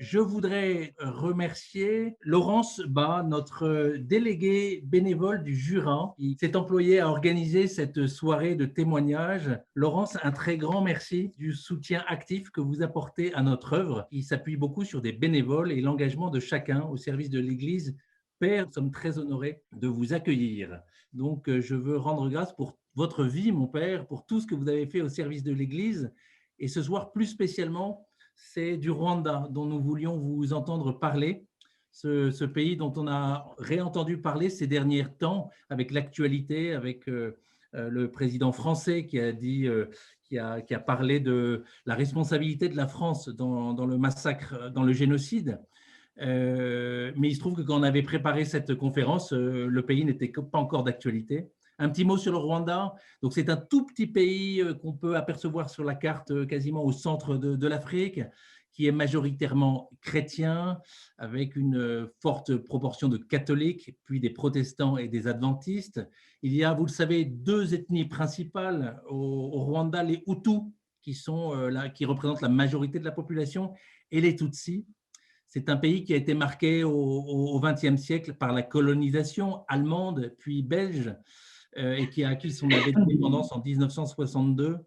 Je voudrais remercier Laurence Bas, notre déléguée bénévole du Jura, qui s'est employée à organiser cette soirée de témoignages. Laurence, un très grand merci du soutien actif que vous apportez à notre œuvre, qui s'appuie beaucoup sur des bénévoles et l'engagement de chacun au service de l'Église. Père, nous sommes très honorés de vous accueillir. Donc, je veux rendre grâce pour votre vie, mon Père, pour tout ce que vous avez fait au service de l'Église. Et ce soir, plus spécialement, c'est du Rwanda dont nous voulions vous entendre parler, ce pays dont on a réentendu parler ces derniers temps avec l'actualité, avec le président français qui a dit, qui a parlé de la responsabilité de la France dans le massacre, dans le génocide. Mais il se trouve que quand on avait préparé cette conférence, le pays n'était pas encore d'actualité. Un petit mot sur le Rwanda. Donc, c'est un tout petit pays qu'on peut apercevoir sur la carte quasiment au centre de l'Afrique, qui est majoritairement chrétien, avec une forte proportion de catholiques, puis des protestants et des adventistes. Il y a, vous le savez, deux ethnies principales au Rwanda, les Hutus, qui représentent la majorité de la population, et les Tutsis. C'est un pays qui a été marqué au XXe siècle par la colonisation allemande, puis belge, et qui a acquis son indépendance en 1962.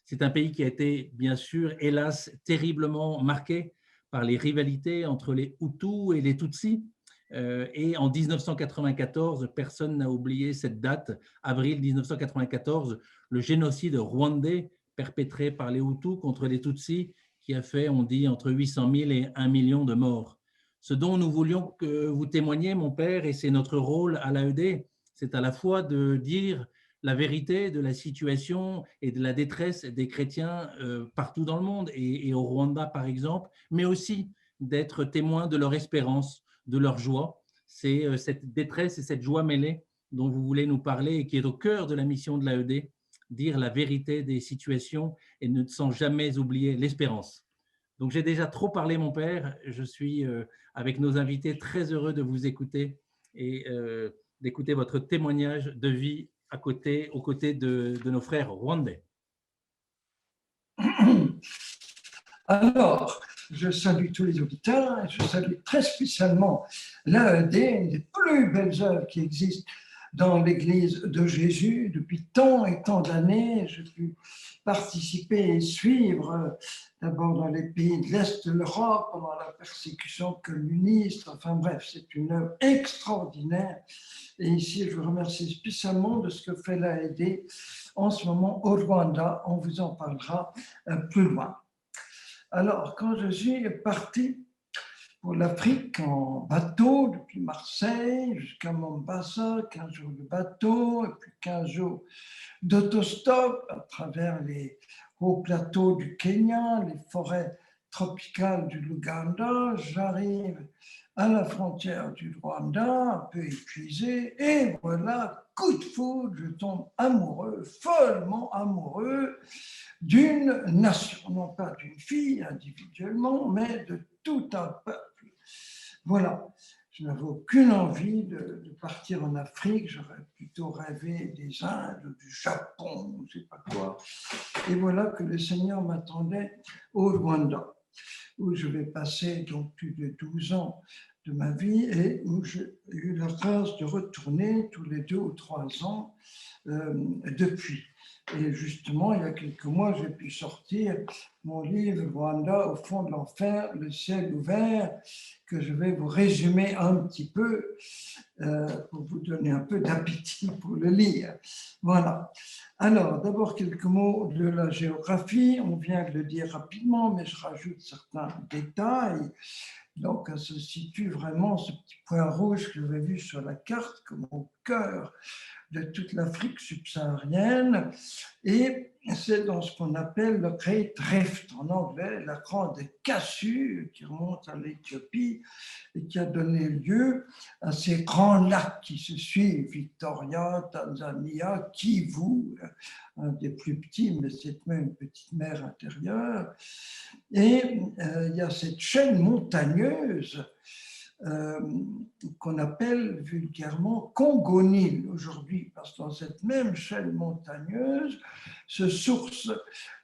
C'est un pays qui a été, bien sûr, hélas, terriblement marqué par les rivalités entre les Hutus et les Tutsis. Et en 1994, personne n'a oublié cette date, avril 1994, le génocide rwandais perpétré par les Hutus contre les Tutsis, qui a fait, on dit, entre 800 000 et 1 million de morts. Ce dont nous voulions que vous témoigniez, mon père, et c'est notre rôle à l'AED, c'est à la fois de dire la vérité de la situation et de la détresse des chrétiens partout dans le monde, et au Rwanda par exemple, mais aussi d'être témoin de leur espérance, de leur joie. C'est cette détresse et cette joie mêlée dont vous voulez nous parler et qui est au cœur de la mission de l'AED, dire la vérité des situations et ne sans jamais oublier l'espérance. Donc j'ai déjà trop parlé, mon père. Je suis, avec nos invités, très heureux de vous écouter et d'écouter votre témoignage de vie aux côtés de nos frères rwandais. Alors, je salue tous les auditeurs et je salue très spécialement l'AED, une des plus belles œuvres qui existent dans l'Église de Jésus. Depuis tant et tant d'années, j'ai pu participer et suivre d'abord dans les pays de l'Est de l'Europe, pendant la persécution communiste. Enfin bref, c'est une œuvre extraordinaire. Et ici, je vous remercie spécialement de ce que fait l'AED en ce moment au Rwanda. On vous en parlera plus loin. Alors, quand je suis parti pour l'Afrique en bateau, depuis Marseille jusqu'à Mombasa, 15 jours de bateau, et puis 15 jours d'autostop à travers les hauts plateaux du Kenya, les forêts tropicales du Luganda, j'arrive à la frontière du Rwanda, un peu épuisé, et voilà, coup de foudre, je tombe amoureux, follement amoureux d'une nation, non pas d'une fille individuellement, mais de tout un peuple. Voilà, je n'avais aucune envie de partir en Afrique, j'aurais plutôt rêvé des Indes, du Japon, je ne sais pas quoi. Et voilà que le Seigneur m'attendait au Rwanda, où je vais passer donc plus de 12 ans de ma vie et où j'ai eu la grâce de retourner tous les 2 ou 3 ans depuis. Et justement, il y a quelques mois, j'ai pu sortir mon livre « Rwanda au fond de l'enfer, le ciel ouvert », que je vais vous résumer un petit peu pour vous donner un peu d'appétit pour le lire. Voilà. Alors, d'abord, quelques mots de la géographie. On vient de le dire rapidement, mais je rajoute certains détails. Donc, elle se situe vraiment, ce petit point rouge que vous avez vu sur la carte, comme au cœur de toute l'Afrique subsaharienne, et c'est dans ce qu'on appelle le Great Rift en anglais, la grande cassure qui remonte à l'Éthiopie et qui a donné lieu à ces grands lacs qui se suivent, Victoria, Tanzania, Kivu, un des plus petits, mais c'est même une petite mer intérieure. Et il y a cette chaîne montagneuse euh, qu'on appelle vulgairement Congo-Nil aujourd'hui, parce que dans cette même chaîne montagneuse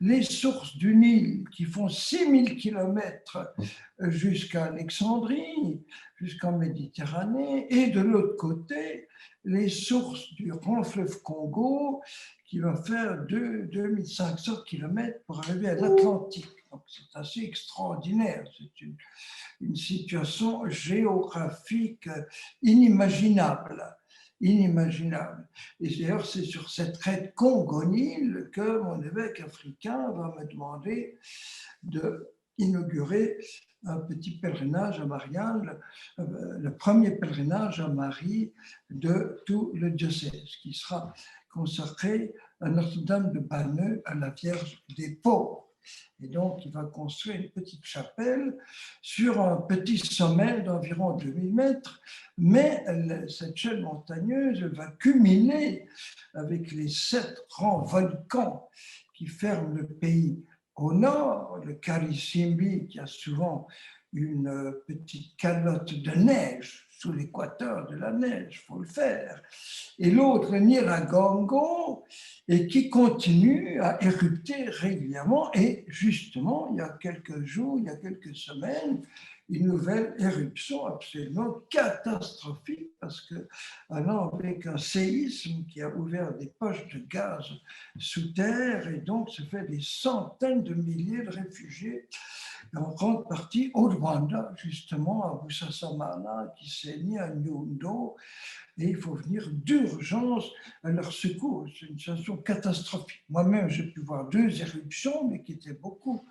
les sources du Nil qui font 6000 kilomètres jusqu'à Alexandrie, jusqu'en Méditerranée, et de l'autre côté, les sources du grand fleuve Congo qui va faire 2500 kilomètres pour arriver à l'Atlantique. Donc c'est assez extraordinaire, c'est une situation géographique inimaginable. Inimaginable. Et d'ailleurs, c'est sur cette crête Congo-Nil que mon évêque africain va me demander d'inaugurer un petit pèlerinage à Marianne, le premier pèlerinage à Marie de tout le diocèse, qui sera consacré à Notre-Dame de Banneux, à la Vierge des Pauvres. Et donc, il va construire une petite chapelle sur un petit sommet d'environ 2000 mètres, mais cette chaîne montagneuse va culminer avec les 7 grands volcans qui ferment le pays au nord, le Karisimbi, qui a souvent une petite calotte de neige sous l'équateur de la neige, il faut le faire, et l'autre, le Nyiragongo, et qui continue à érupter régulièrement. Et justement, il y a quelques jours, il y a quelques semaines, une nouvelle éruption absolument catastrophique, parce que alors avec un séisme qui a ouvert des poches de gaz sous terre, et donc ça fait des centaines de milliers de réfugiés, en grande partie au Rwanda, justement, à Busasamana, qui s'est mis à Nyundo, et il faut venir d'urgence à leur secours. C'est une situation catastrophique. Moi-même, j'ai pu voir 2 éruptions, mais qui étaient beaucoup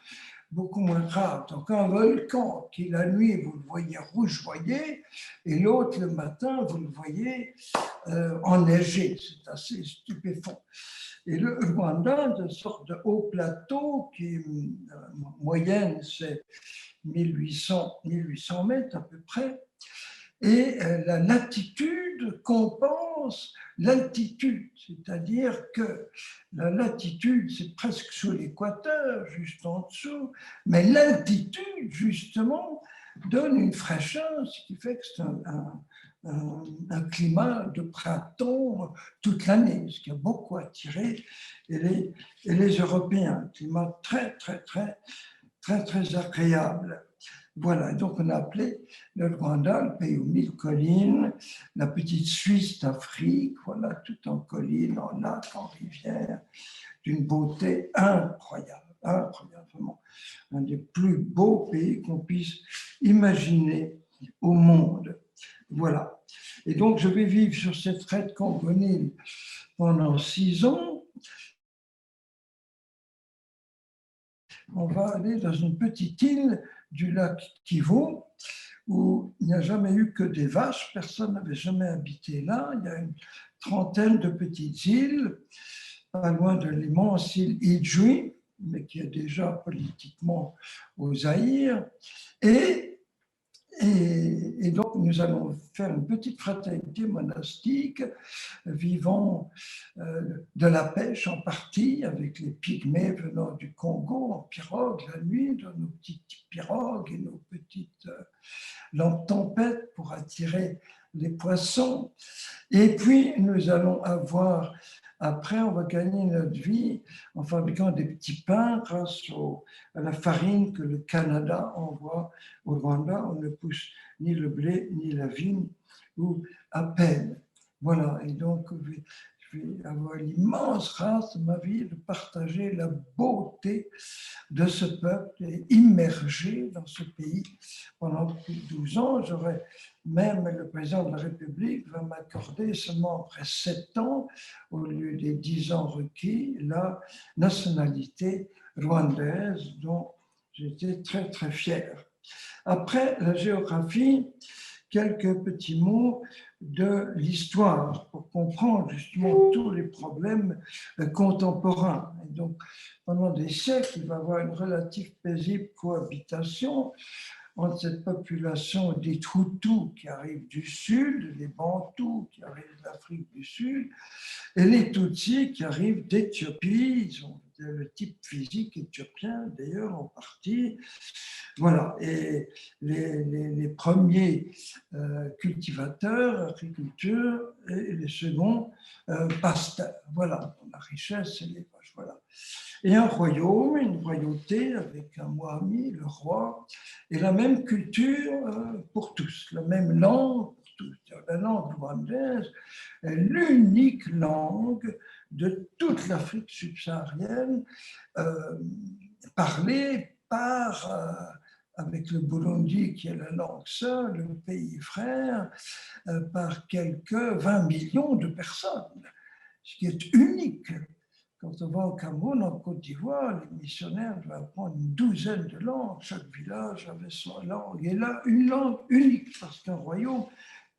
moins graves. Donc un volcan qui la nuit, vous le voyez rougeoyer, et l'autre le matin, vous le voyez enneigé. C'est assez stupéfiant. Et le Rwanda, de sorte de haut plateau, qui moyenne, c'est 1800 mètres à peu près, et la latitude compense l'altitude, c'est-à-dire que la latitude, c'est presque sous l'équateur, juste en dessous, mais l'altitude, justement, donne une fraîcheur, ce qui fait que c'est un climat de printemps toute l'année, ce qui a beaucoup attiré et les Européens, un climat très, très, très, très, très agréable. Voilà, donc on a appelé le Rwanda, le pays aux 1000 collines, la petite Suisse d'Afrique, voilà, tout en collines, en lacs, en rivières, d'une beauté incroyable, incroyable, vraiment, un des plus beaux pays qu'on puisse imaginer au monde. Voilà. Et donc, je vais vivre sur cette crête Congo-Nil pendant 6 ans. On va aller dans une petite île du lac Kivu, où il n'y a jamais eu que des vaches, personne n'avait jamais habité là. Il y a une trentaine de petites îles, pas loin de l'immense île Idjoué, mais qui est déjà politiquement au Zaïre. Et donc, nous allons faire une petite fraternité monastique, vivant de la pêche en partie, avec les pygmées venant du Congo en pirogue la nuit, dans nos petites pirogues et nos petites lampes tempêtes pour attirer les poissons. Et puis, nous allons avoir, après, on va gagner notre vie en fabriquant des petits pains grâce à la farine que le Canada envoie au Rwanda. On ne pousse ni le blé, ni la vigne, ou à peine. Voilà, et donc, je vais avoir l'immense grâce de ma vie de partager la beauté de ce peuple et immergé dans ce pays pendant plus de 12 ans. J'aurais même, le président de la République va m'accorder seulement après 7 ans, au lieu des 10 ans requis, la nationalité rwandaise dont j'étais très très fier. Après la géographie, quelques petits mots de l'histoire pour comprendre justement tous les problèmes contemporains. Et donc, pendant des siècles, il va y avoir une relative paisible cohabitation entre cette population des Hutus qui arrivent du sud, les Bantous qui arrivent d'Afrique du Sud, et les Tutsis qui arrivent d'Éthiopie. Ils ont c'était le type physique éthiopien, d'ailleurs, en partie. Voilà, et les premiers cultivateurs, agriculture, et les seconds, pasteurs. Voilà, la richesse et les vaches, voilà. Et un royaume, une royauté avec un Mohammed, le roi, et la même culture pour tous, la même langue pour tous. La langue rwandaise est l'unique langue de toute l'Afrique subsaharienne parlée par, avec le Burundi qui est la langue seule, le pays frère, par quelques 20 millions de personnes, ce qui est unique. Quand on va au Cameroun, en Côte d'Ivoire, les missionnaires doivent apprendre une douzaine de langues. Chaque village avait son langue. Et là, une langue unique, parce qu'un royaume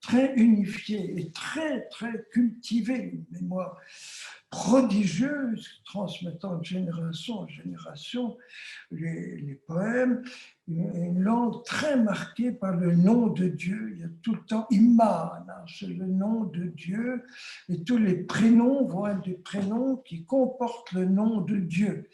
très unifié et très, très cultivé, une mémoire prodigieuse, transmettant de génération en génération les poèmes, une langue très marquée par le nom de Dieu. Il y a tout le temps Imana, c'est le nom de Dieu, et tous les prénoms vont être des prénoms qui comportent le nom de Dieu.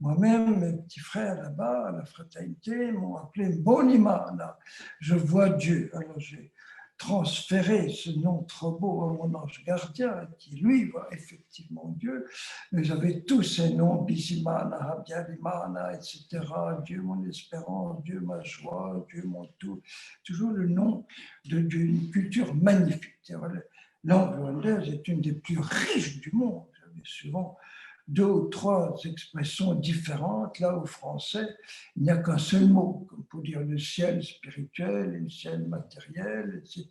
Moi-même, mes petits frères là-bas, à la fraternité, m'ont appelé Bonimana, je vois Dieu. Alors j'ai transféré ce nom trop beau à mon ange gardien, qui lui voit effectivement Dieu, mais j'avais tous ces noms, Bisimana, Habyalimana, etc. Dieu mon espérance, Dieu ma joie, Dieu mon tout, toujours le nom d'une culture magnifique. La langue rwandaise est une des plus riches du monde. J'avais souvent 2 ou 3 expressions différentes, là au français, il n'y a qu'un seul mot, comme pour dire le ciel spirituel et le ciel matériel, etc.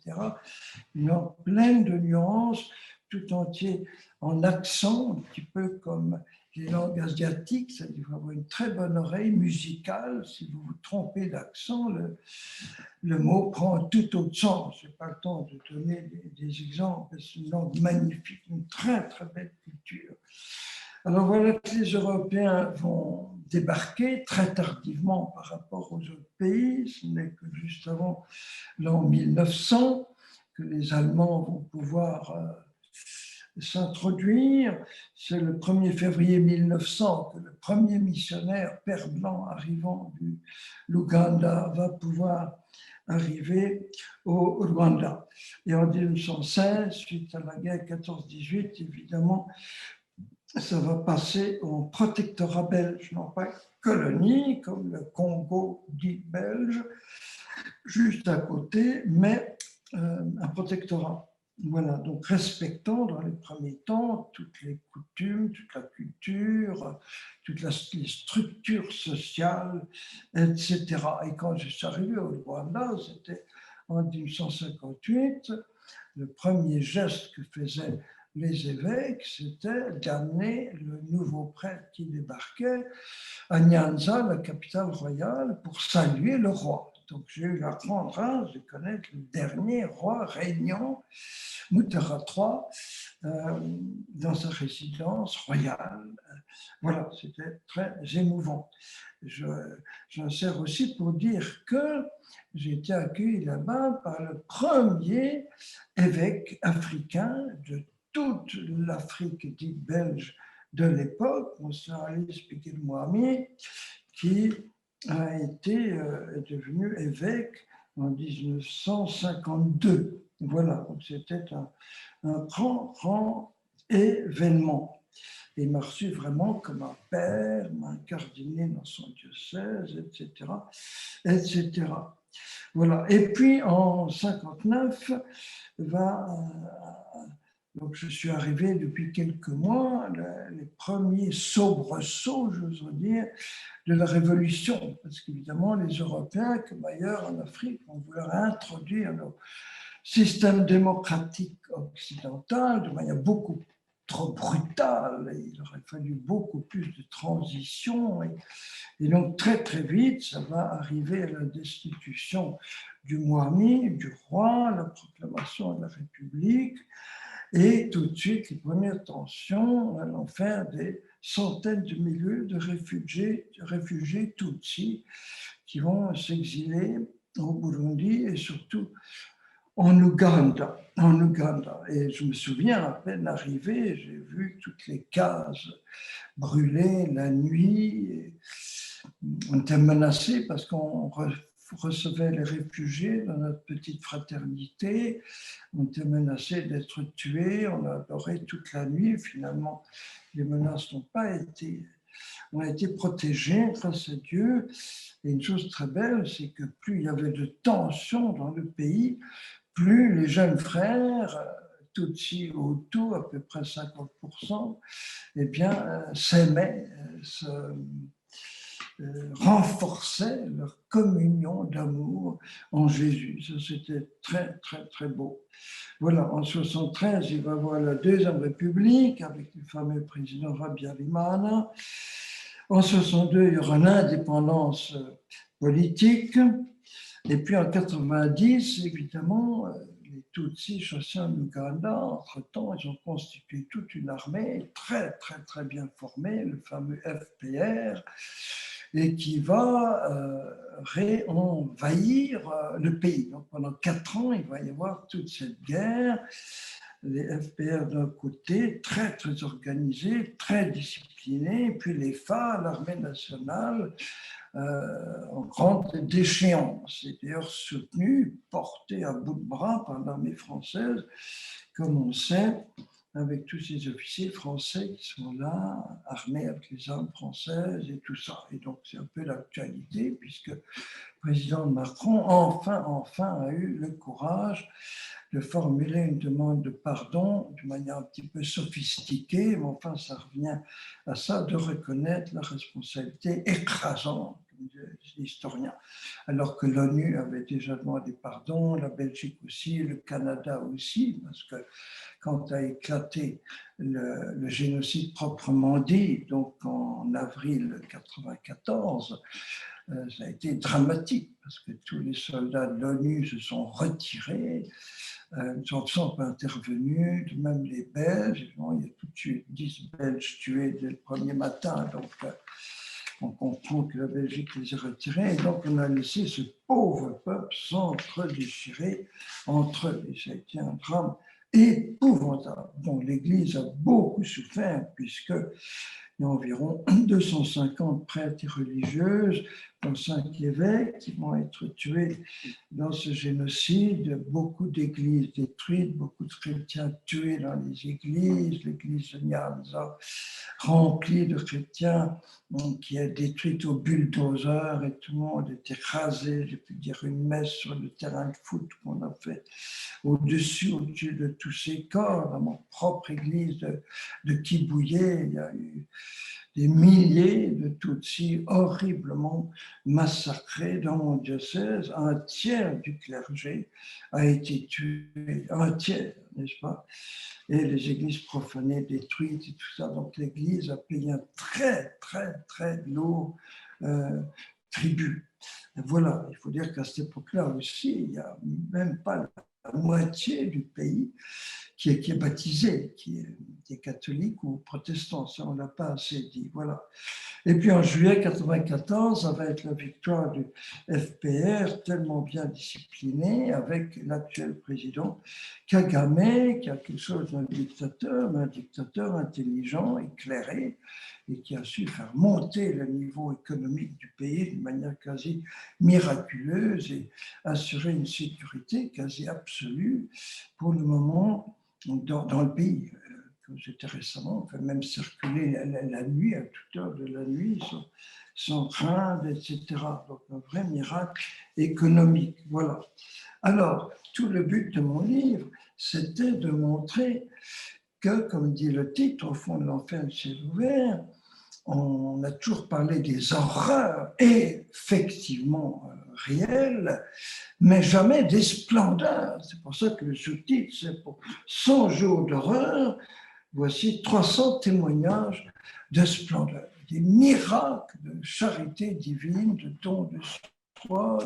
Une langue pleine de nuances, tout entier en accent, un petit peu comme les langues asiatiques, c'est-à-dire qu'il faut avoir une très bonne oreille musicale. Si vous vous trompez d'accent, le mot prend un tout autre sens. Je n'ai pas le temps de donner des exemples, c'est une langue magnifique, une très très belle culture. Alors voilà que les Européens vont débarquer très tardivement par rapport aux autres pays. Ce n'est que juste avant l'an 1900 que les Allemands vont pouvoir s'introduire. C'est le 1er février 1900 que le premier missionnaire, père blanc arrivant du l'Ouganda, va pouvoir arriver au Rwanda. Et en 1916, suite à la guerre 14-18, évidemment, ça va passer en protectorat belge, non pas colonie, comme le Congo dit belge, juste à côté, mais un protectorat. Voilà, donc respectant dans les premiers temps toutes les coutumes, toute la culture, toutes les structures sociales, etc. Et quand je suis arrivé au Rwanda, c'était en 1958, le premier geste que faisaient les évêques, c'était d'amener le nouveau prêtre qui débarquait à Nyanza, la capitale royale, pour saluer le roi. Donc j'ai eu la grande grâce de connaître le dernier roi régnant, Mutara III, dans sa résidence royale. Voilà, c'était très émouvant. J'en sers aussi pour dire que j'ai été accueilli là-bas par le premier évêque africain de toute l'Afrique dite belge de l'époque, Monseigneur Ali Spikir Mohamed, qui a été devenu évêque en 1952. Voilà, donc c'était un grand événement. Et il m'a reçu vraiment comme un père, m'a incardiné dans son diocèse, etc., etc. Voilà. Et puis en 59, donc je suis arrivé depuis quelques mois, les premiers soubresauts, j'ose dire, de la Révolution. Parce qu'évidemment, les Européens, comme ailleurs en Afrique, ont voulu introduire leur système démocratique occidental de manière beaucoup trop brutale. Il aurait fallu beaucoup plus de transition. Et donc, très, très vite, ça va arriver à la destitution du Mohammed, du roi, la proclamation de la République. Et tout de suite, les premières tensions allant faire des centaines de milliers de réfugiés Tutsis qui vont s'exiler au Burundi et surtout en Ouganda, en Ouganda. Et je me souviens, à peine arrivé, j'ai vu toutes les cases brûlées la nuit. Et on était menacés parce qu'on recevait les réfugiés dans notre petite fraternité. On était menacés d'être tués. On a adoré toute la nuit. Finalement, les menaces n'ont pas été. On a été protégés grâce à Dieu. Et une chose très belle, c'est que plus il y avait de tensions dans le pays, plus les jeunes frères, Tutsi ou Hutu, à peu près 50%, eh bien, s'aimaient, renforçaient leur communion d'amour en Jésus. Ça, c'était très, très, très beau. Voilà, en 73, il va y avoir la Deuxième République avec le fameux président Habyarimana. En 62, il y aura l'indépendance politique. Et puis en 90, évidemment, les Tutsis chassés en Ouganda, entre-temps, ils ont constitué toute une armée très, très, très bien formée, le fameux FPR, et qui va réenvahir le pays. Donc pendant 4 ans, il va y avoir toute cette guerre. Les FPR d'un côté, très, très organisés, très disciplinés, et puis les FA, l'armée nationale, en grande déchéance. C'est d'ailleurs soutenu, porté à bout de bras par l'armée française, comme on sait, avec tous ces officiers français qui sont là, armés avec les armes françaises et tout ça. Et donc, c'est un peu l'actualité, puisque le président Macron, enfin, a eu le courage de formuler une demande de pardon de manière un petit peu sophistiquée, mais enfin, ça revient à ça, de reconnaître la responsabilité écrasante, comme disent les historiens, alors que l'ONU avait déjà demandé pardon, la Belgique aussi, le Canada aussi, parce que quand a éclaté le génocide proprement dit, donc en avril 1994, ça a été dramatique parce que tous les soldats de l'ONU se sont retirés, ne sont pas intervenus, de même les Belges. Bon, il y a tout de suite 10 Belges tués dès le premier matin, donc on comprend que la Belgique les a retirés, et donc on a laissé ce pauvre peuple s'entre-déchirer entre eux. Et ça a été un drame épouvantable. Bon, l'Église a beaucoup souffert, puisque il y a environ 250 prêtres et religieuses, dont 5 évêques, qui vont être tués dans ce génocide. Beaucoup d'églises détruites, beaucoup de chrétiens tués dans les églises. L'église de Nyanza remplie de chrétiens qui est détruite au bulldozer, et tout le monde est écrasé. J'ai pu dire une messe sur le terrain de foot qu'on a fait au-dessus de tous ces corps. Dans mon propre église de Kibouye, il y a eu des milliers de Tutsis horriblement massacrés dans mon diocèse. Un tiers du clergé a été tué, un tiers, n'est-ce pas? Et les églises profanées détruites et tout ça. Donc l'Église a payé un très, très, très lourd tribut. Et voilà, il faut dire qu'à cette époque-là aussi, il n'y a même pas la moitié du pays qui est baptisé, qui est catholique ou protestant. Ça, on ne l'a pas assez dit. Voilà. Et puis en juillet 1994, ça va être la victoire du FPR, tellement bien discipliné, avec l'actuel président Kagame, qui a quelque chose d'un dictateur, mais un dictateur intelligent, éclairé, et qui a su faire monter le niveau économique du pays d'une manière quasi miraculeuse et assurer une sécurité quasi absolue pour le moment dans le pays. J'étais récemment, on fait même circuler la nuit, à toute heure de la nuit, sans crainte, etc. Donc un vrai miracle économique. Voilà. Alors, tout le but de mon livre, c'était de montrer que, comme dit le titre, au fond de l'enfer du ciel ouvert, on a toujours parlé des horreurs effectivement réelles, mais jamais des splendeurs. C'est pour ça que le sous-titre, c'est pour 100 jours d'horreur. Voici 300 témoignages de splendeur, des miracles de charité divine, de dons de soi,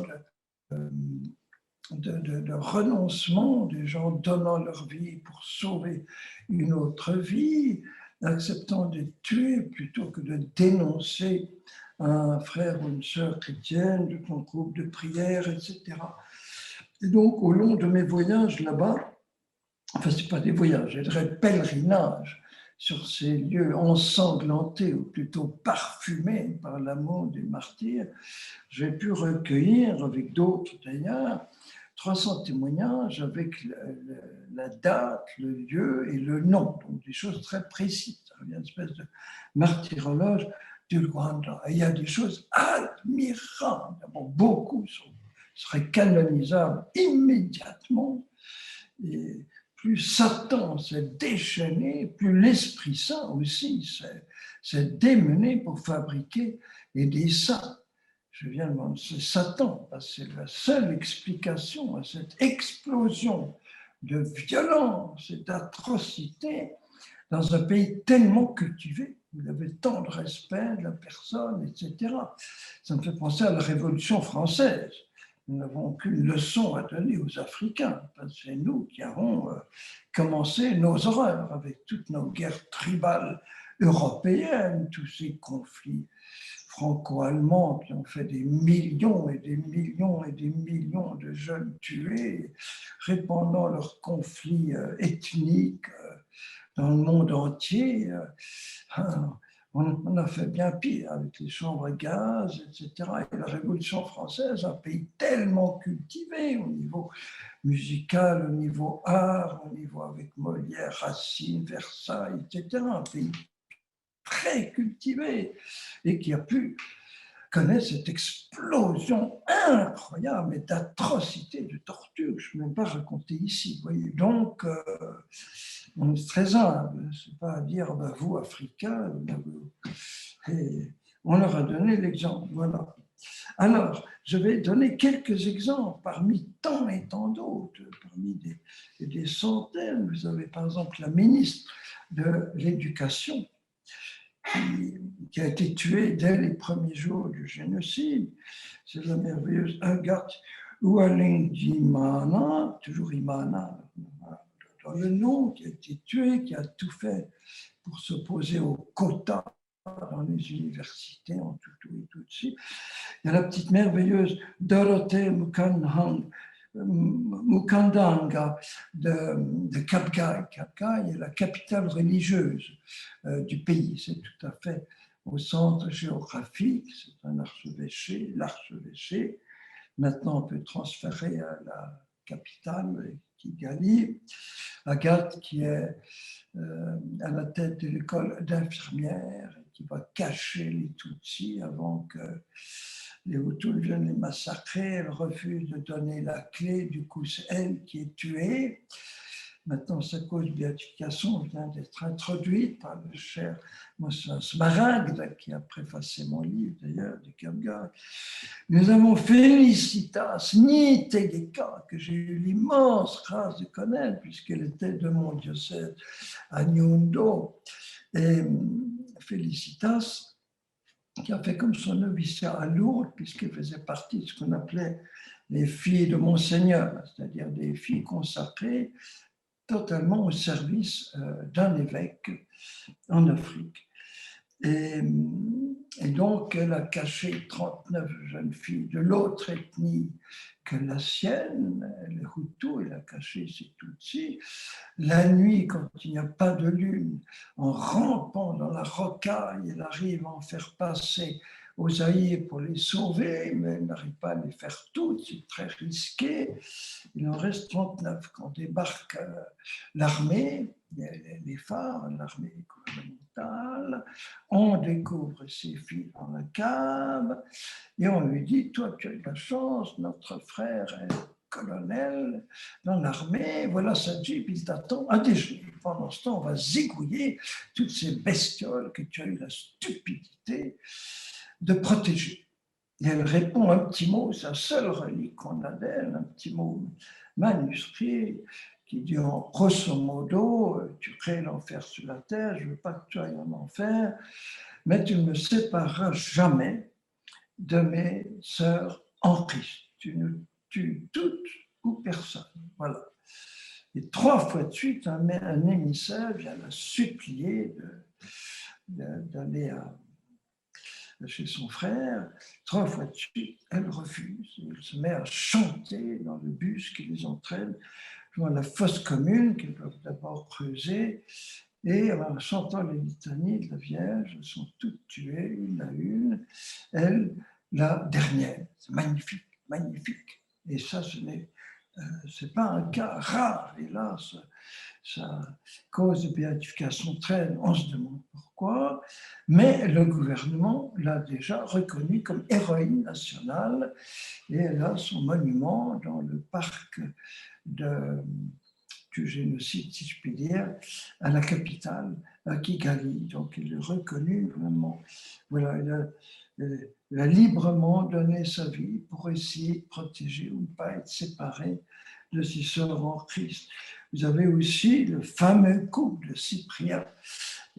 de renoncement, des gens donnant leur vie pour sauver une autre vie, acceptant de tuer plutôt que de dénoncer un frère ou une sœur chrétienne, de ton groupe de prière, etc. Et donc, au long de mes voyages là-bas, enfin, ce n'est pas des voyages, je dirais pèlerinages sur ces lieux ensanglantés, ou plutôt parfumés par l'amour des martyrs, j'ai pu recueillir, avec d'autres d'ailleurs, 300 témoignages avec la date, le lieu et le nom, donc des choses très précises. Il y a une espèce de martyrologe du Rwanda. Et il y a des choses admirables. Bon, beaucoup seraient canonisables immédiatement. Et plus Satan s'est déchaîné, plus l'Esprit Saint aussi s'est démené pour fabriquer des saints. Je viens de dire, c'est Satan, c'est la seule explication à cette explosion de violence et d'atrocité dans un pays tellement cultivé, où il y avait tant de respect de la personne, etc. Ça me fait penser à la Révolution française. Nous n'avons aucune leçon à donner aux Africains. C'est nous qui avons commencé nos horreurs avec toutes nos guerres tribales européennes, tous ces conflits franco-allemands qui ont fait des millions et des millions et des millions de jeunes tués, répandant leurs conflits ethniques dans le monde entier. On a fait bien pire avec les chambres à gaz, etc. Et la Révolution française, un pays tellement cultivé au niveau musical, au niveau art, au niveau avec Molière, Racine, Versailles, etc. Un pays très cultivé et qui a pu connaître cette explosion incroyable d'atrocités, de tortures que je ne peux même pas raconter ici. Voyez. Donc, on est très humble. Ce n'est pas à dire, ben, vous, Africains, et on leur a donné l'exemple. Voilà. Alors, je vais donner quelques exemples parmi tant et tant d'autres, parmi des centaines. Vous avez par exemple la ministre de l'Éducation qui a été tuée dès les premiers jours du génocide. C'est la merveilleuse Agathe Uwalingiyimana, toujours Imana dans le nom, qui a été tuée, qui a tout fait pour s'opposer aux quotas dans les universités en Tutu et Tutsi. Il y a la petite merveilleuse Dorothée Mukandanga de Kapgai. Kapgai est la capitale religieuse du pays. C'est tout à fait au centre géographique. C'est un archevêché, l'archevêché. Maintenant, on peut transférer à la capitale, Kigali. Agathe, qui est à la tête de l'école d'infirmières, qui va cacher les Tutsis avant que les Hutus viennent les massacrer. Elle refuse de donner la clé, du coup c'est elle qui est tuée. Maintenant, sa cause de béatification vient d'être introduite par le cher Monseigneur Smaragde, qui a préfacé mon livre d'ailleurs, de Kapgai. Nous avons Félicitas Nitegeka, que j'ai eu l'immense grâce de connaître, puisqu'elle était de mon diocèse à Nyundo. Et Félicitas, qui a fait comme son noviciat à Lourdes, puisqu'elle faisait partie de ce qu'on appelait les filles de Monseigneur, c'est-à-dire des filles consacrées totalement au service d'un évêque en Afrique. Et donc, elle a caché 39 jeunes filles de l'autre ethnie que la sienne, les Hutus, elle a caché ses Tutsis. La nuit, quand il n'y a pas de lune, en rampant dans la rocaille, elle arrive à en faire passer aux Zaïre pour les sauver, mais elle n'arrive pas à les faire toutes, c'est très risqué. Il en reste 39 quand débarque l'armée, les phares, l'armée gouvernementale. On découvre ses filles dans la cave et on lui dit, toi tu as eu la chance, notre frère est colonel dans l'armée, voilà sa jeep, il t'attend à déjeuner. Pendant ce temps, on va zigouiller toutes ces bestioles que tu as eu la stupidité de protéger. Et elle répond un petit mot, c'est la seule relique qu'on a d'elle, un petit mot manuscrit qui dit en grosso modo, tu crées l'enfer sur la terre, je ne veux pas que tu ailles en enfer, mais tu ne me sépareras jamais de mes sœurs en Christ. Tu ne tues toutes ou personne. Voilà. Et 3 fois de suite, un émissaire vient la supplier d'aller chez son frère. 3 fois de suite, elle refuse. Elle se met à chanter dans le bus qui les entraîne devant la fosse commune qu'ils doivent d'abord creuser. Et en chantant les litanies de la Vierge, elles sont toutes tuées, une à une. Elle, la dernière. C'est magnifique, magnifique. Et ça, ce n'est pas un cas rare. Et là, sa cause de béatification traîne, on se demande pourquoi, mais le gouvernement l'a déjà reconnue comme héroïne nationale et elle a son monument dans le parc du génocide, si je puis dire, à la capitale, à Kigali. Donc elle est reconnue vraiment. Voilà, elle a librement donné sa vie pour essayer de protéger ou ne pas être séparée de ses sœurs en Christ. Vous avez aussi le fameux couple de Cyprien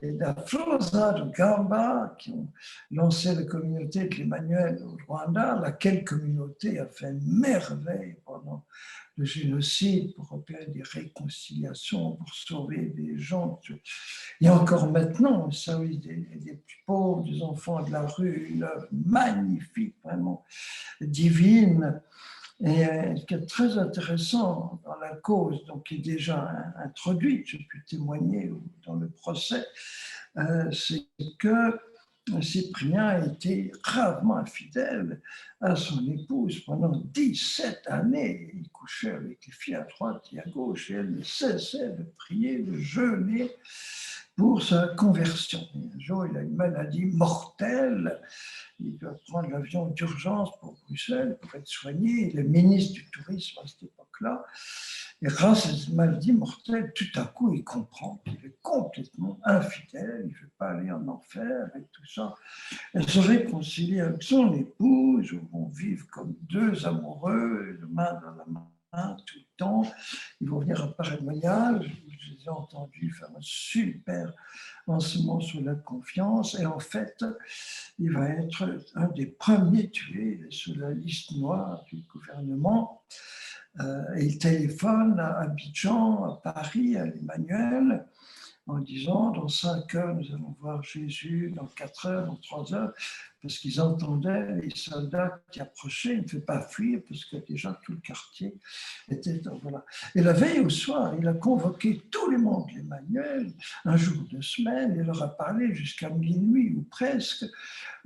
et d'Afrosa de Gamba qui ont lancé la communauté de l'Emmanuel au Rwanda, laquelle communauté a fait merveille pendant le génocide pour opérer des réconciliations, pour sauver des gens. Et encore maintenant, ça, oui, des plus pauvres, des enfants de la rue, une œuvre magnifique, vraiment divine. Et ce qui est très intéressant dans la cause, donc qui est déjà introduite, je peux témoigner dans le procès, c'est que Cyprien a été gravement infidèle à son épouse pendant 17 années. Il couchait avec les filles à droite et à gauche et elle ne cessait de prier, de jeûner pour sa conversion. Et un jour, il a une maladie mortelle. Il doit prendre l'avion d'urgence pour Bruxelles pour être soigné. Il est ministre du Tourisme à cette époque-là. Et grâce à cette maladie mortelle, tout à coup, il comprend qu'il est complètement infidèle. Il ne veut pas aller en enfer et tout ça. Elle se réconcilie avec son épouse, ils vont vivre comme deux amoureux, main dans la main tout le temps. Ils vont venir à Paris-Moyal. Je les ai entendus faire un super enseignement sur la confiance. Et en fait, il va être un des premiers tués sur la liste noire du gouvernement. Et il téléphone à Abidjan, à Paris, à l'Emmanuel, en disant dans 5 heures, nous allons voir Jésus, dans 4 heures, dans 3 heures, parce qu'ils entendaient les soldats qui approchaient. Il ne fait pas fuir, parce que déjà tout le quartier était. Voilà. Et la veille au soir, il a convoqué tous les membres de l'Emmanuel, un jour de semaine, et leur a parlé jusqu'à minuit ou presque,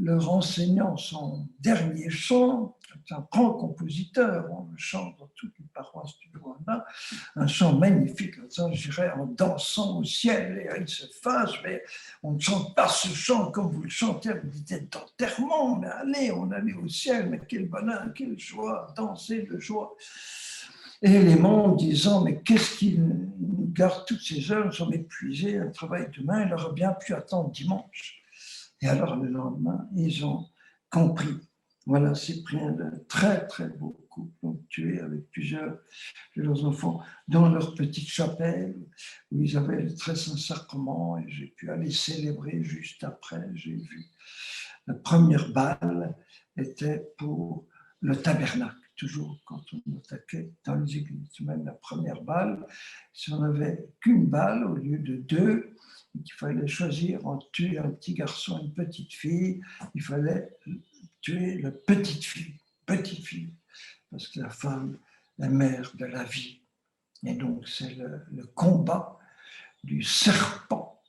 leur enseignant son dernier chant. C'est un grand compositeur, on le chante dans toutes les paroisses du Rwanda, un chant magnifique, je dirais en dansant au ciel, et il se fâche, mais on ne chante pas ce chant comme vous le chantez, vous dites d'enterrement, mais allez, on allait au ciel, mais quel bonheur, quelle joie, danser de joie. Et les membres disant, mais qu'est-ce qu'ils nous gardent toutes ces heures, nous sommes épuisés, un travail demain, il aurait bien pu attendre dimanche. Et alors le lendemain, ils ont compris. Voilà, Cyprien, de très très beau couple, donc tués avec plusieurs de leurs enfants dans leur petite chapelle où ils avaient le très saint sacrement et j'ai pu aller célébrer juste après. J'ai vu la première balle était pour le tabernacle, toujours quand on attaquait dans les églises. Même la première balle, si on n'avait qu'une balle au lieu de 2, qu'il fallait choisir entre tuer un petit garçon et une petite fille, il fallait tuer la petite fille, parce que la femme est mère de la vie. Et donc c'est le combat du serpent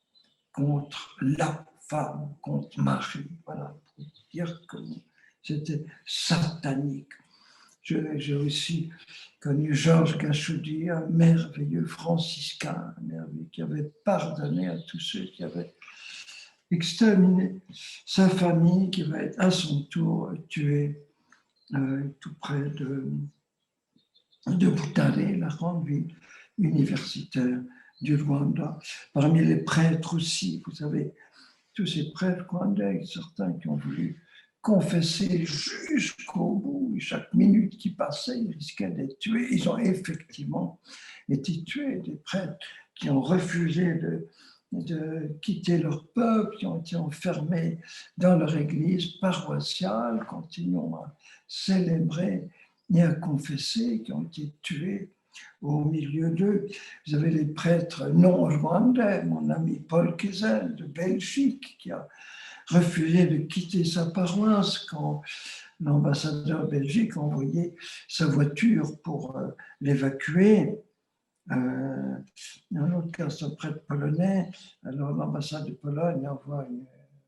contre la femme, contre Marie. Voilà, pour dire que c'était satanique. J'ai aussi connu Georges Gachaudy, un merveilleux franciscain, qui avait pardonné à tous ceux qui avaient exterminé sa famille, qui va être à son tour tué tout près de Butare, la grande ville universitaire du Rwanda. Parmi les prêtres aussi, vous savez, tous ces prêtres rwandais, certains qui ont voulu confesser jusqu'au bout, et chaque minute qui passait, ils risquaient d'être tués. Ils ont effectivement été tués, des prêtres qui ont refusé de quitter leur peuple, qui ont été enfermés dans leur église paroissiale, continuant à célébrer et à confesser, qui ont été tués au milieu d'eux. Vous avez les prêtres non rwandais, mon ami Paul Kezel de Belgique, qui a refusé de quitter sa paroisse quand l'ambassadeur Belgique a envoyé sa voiture pour l'évacuer. Dans l'autre cas, c'est un prêtre polonais. Alors l'ambassade de Pologne envoie une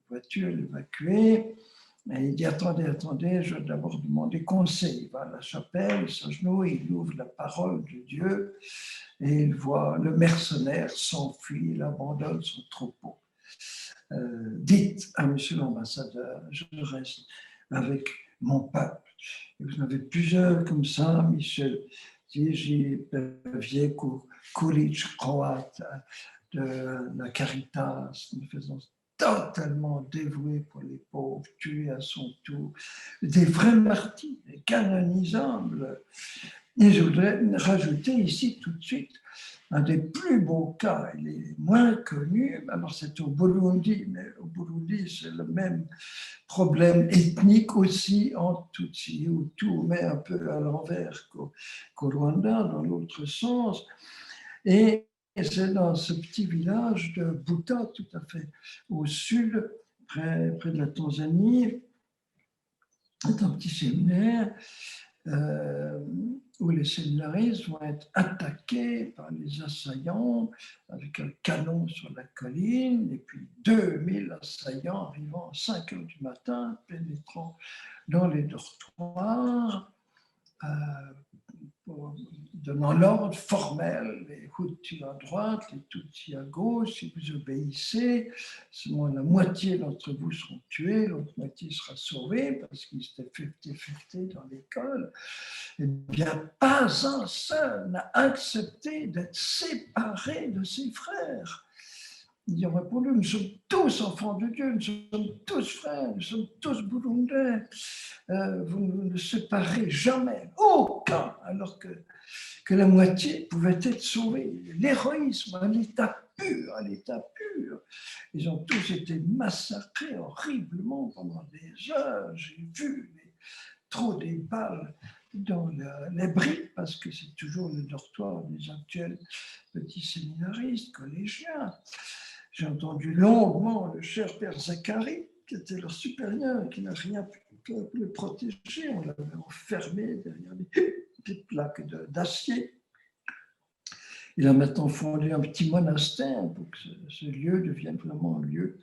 voiture l'évacuer. Et il dit, attendez, je vais d'abord demander conseil. Il va à la chapelle, il s'agenouille, il ouvre la parole de Dieu et il voit le mercenaire s'enfuir, il abandonne son troupeau. Dites à monsieur l'ambassadeur, je reste avec mon peuple. Et vous en avez plusieurs comme ça, Michel Dzieci, Wieku, Kulic, croate, de la Caritas, une faisant totalement dévoué pour les pauvres, tués à son tour, des vrais martyrs, des canonisables. Et je voudrais rajouter ici tout de suite un des plus beaux cas, il est moins connu, alors c'est au Burundi, mais au Burundi c'est le même problème ethnique aussi en Tutsi et Hutu, mais un peu à l'envers qu'au Rwanda, dans l'autre sens. Et c'est dans ce petit village de Buta, tout à fait au sud, près de la Tanzanie, c'est un petit séminaire où les séminaristes vont être attaqués par les assaillants avec un canon sur la colline, et puis 2000 assaillants arrivant à 5 heures du matin, pénétrant dans les dortoirs, donnant l'ordre formel, les Hutus à droite, les Tutsis à gauche, si vous obéissez, seulement la moitié d'entre vous seront tués, l'autre moitié sera sauvée, parce qu'ils étaient défectés dans l'école. Eh bien, pas un seul n'a accepté d'être séparé de ses frères. Ils ont répondu, nous sommes tous enfants de Dieu, nous sommes tous frères, nous sommes tous burundais. Vous ne nous séparez jamais, aucun, alors que la moitié pouvait être sauvée. L'héroïsme, à l'état pur, à l'état pur. Ils ont tous été massacrés horriblement pendant des heures. J'ai vu trop des balles dans les briques, parce que c'est toujours le dortoir des actuels petits séminaristes, collégiens. J'ai entendu longuement le cher père Zacharie, qui était leur supérieur, qui n'a rien pu le protéger. On l'avait enfermé derrière des plaques d'acier. Il a maintenant fondé un petit monastère pour que ce lieu devienne vraiment un lieu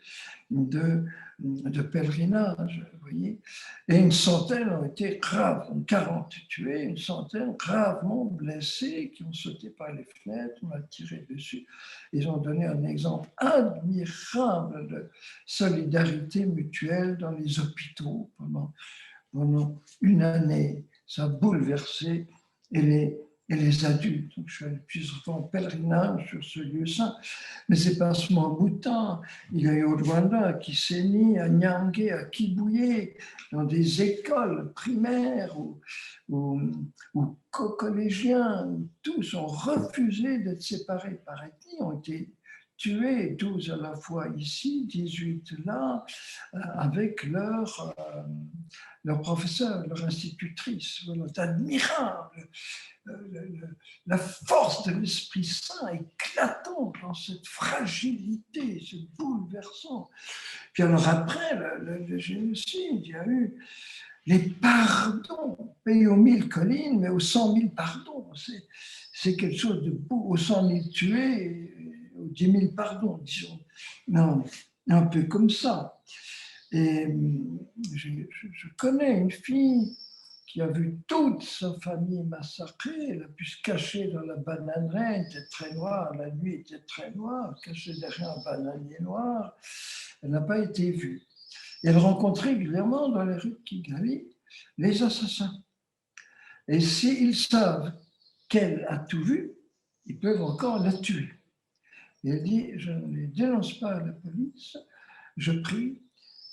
de pèlerinage, vous voyez. Et une centaine ont été gravement, 40 tués, une centaine gravement blessés qui ont sauté par les fenêtres, on a tiré dessus. Ils ont donné un exemple admirable de solidarité mutuelle dans les hôpitaux pendant une année. Ça a bouleversé et les adultes. Donc, je suis allé plus souvent en pèlerinage sur ce lieu saint. Mais c'est pas seulement à Bhutan. Il y a eu au Rwanda, à Kisenyi, à Nyange, à Kibuye, dans des écoles primaires ou collégiens, où tous ont refusé d'être séparés par ethnie, ont été tués, 12 à la fois ici, 18 là, avec leur professeur, leur institutrice. Voilà, c'est admirable. La force de l'Esprit Saint éclatante dans cette fragilité, ce bouleversant. Puis alors après le génocide, il y a eu les pardons, payés aux 1000 collines, mais aux 100 000 pardons. C'est quelque chose de beau, aux 100 000 tués, aux 10 000 pardons, disons. Non, un peu comme ça. Et je connais une fille qui a vu toute sa famille massacrée. Elle a pu se cacher dans la bananerie, elle était très noire, la nuit était très noire, cachée derrière un bananier noir. Elle n'a pas été vue. Et elle rencontrait régulièrement dans les rues de Kigali les assassins. Et s'ils savent qu'elle a tout vu, ils peuvent encore la tuer. Et elle dit, je ne les dénonce pas à la police, je prie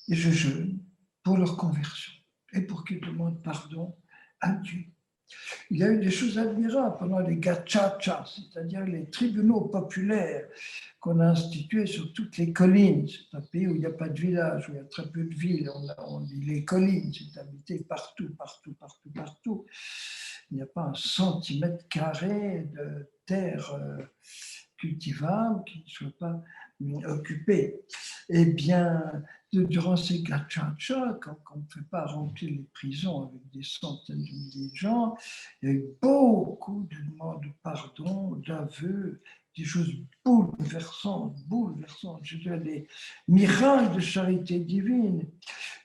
et je jeûne pour leur conversion et pour qu'ils demandent pardon à Dieu. Il y a eu des choses admirables pendant les gachacha, c'est-à-dire les tribunaux populaires qu'on a institués sur toutes les collines. C'est un pays où il n'y a pas de village, où il y a très peu de villes. On dit les collines, c'est habité partout, partout, partout, partout. Il n'y a pas un centimètre carré de terre cultivable qui ne soit pas occupé. Eh bien, durant ces gachacha, quand on ne fait pas remplir les prisons avec des centaines de milliers de gens, il y a eu beaucoup de demandes de pardon, d'aveux, des choses bouleversantes, bouleversantes. Je veux dire, des miracles de charité divine.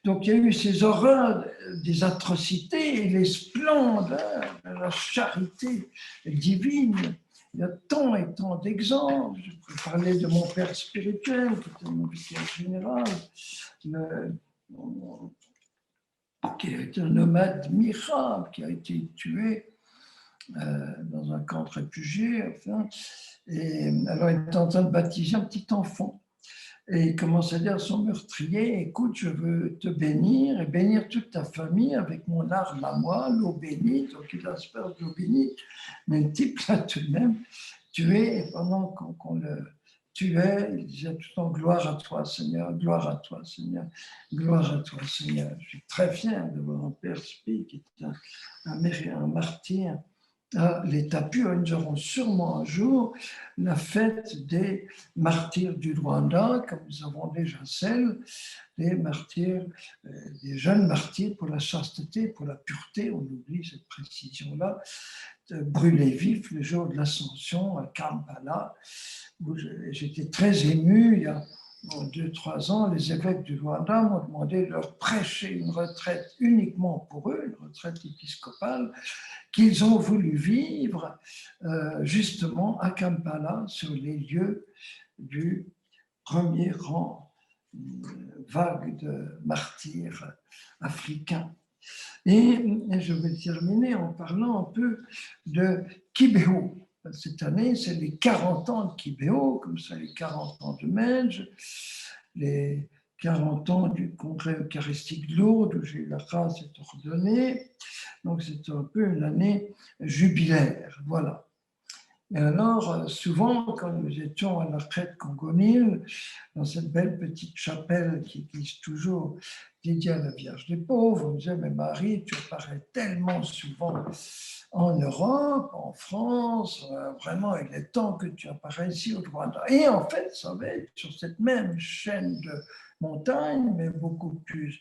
Donc il y a eu ces horreurs des atrocités et les splendeurs de la charité divine. Il y a tant et tant d'exemples. Je peux parler de mon père spirituel, qui était mon vicaire général, qui est un homme admirable, qui a été tué dans un camp de réfugiés. Enfin, et alors, il était en train de baptiser un petit enfant. Et il commence à dire à son meurtrier, écoute, je veux te bénir et bénir toute ta famille avec mon arme à moi, l'eau bénite. Donc il asperge l'eau bénite, mais le type là tout de même tué. Et pendant qu'on le tuait, il disait tout le temps gloire à toi Seigneur, gloire à toi Seigneur, gloire à toi Seigneur. Je suis très fier d'avoir un père Spi qui est un martyr à l'état pur. Nous aurons sûrement un jour la fête des martyrs du Rwanda, comme nous avons déjà celle des martyrs, des jeunes martyrs pour la chasteté, pour la pureté. On oublie cette précision-là, brûlés vifs le jour de l'Ascension à Kampala, où j'étais très ému. Il y a 2-3 ans, les évêques du Rwanda m'ont demandé de leur prêcher une retraite uniquement pour eux, une retraite épiscopale, qu'ils ont voulu vivre justement à Kampala, sur les lieux du premier rang vague de martyrs africains. Et je vais terminer en parlant un peu de Kibeho. Cette année, c'est les 40 ans de Kibeho, comme ça les 40 ans de Menge, les 40 ans du Congrès eucharistique de Lourdes, où j'ai eu la grâce d'être ordonné. Donc, c'est un peu une année jubilaire, voilà. Et alors, souvent, quand nous étions à la retraite Congonil, dans cette belle petite chapelle qui existe toujours, dédiée à la Vierge des Pauvres, on me disait, mais Marie, tu apparais tellement souvent en Europe, en France, vraiment, il est temps que tu apparaisses ici au Rwanda. Et en fait, ça va être sur cette même chaîne de montagnes, mais beaucoup plus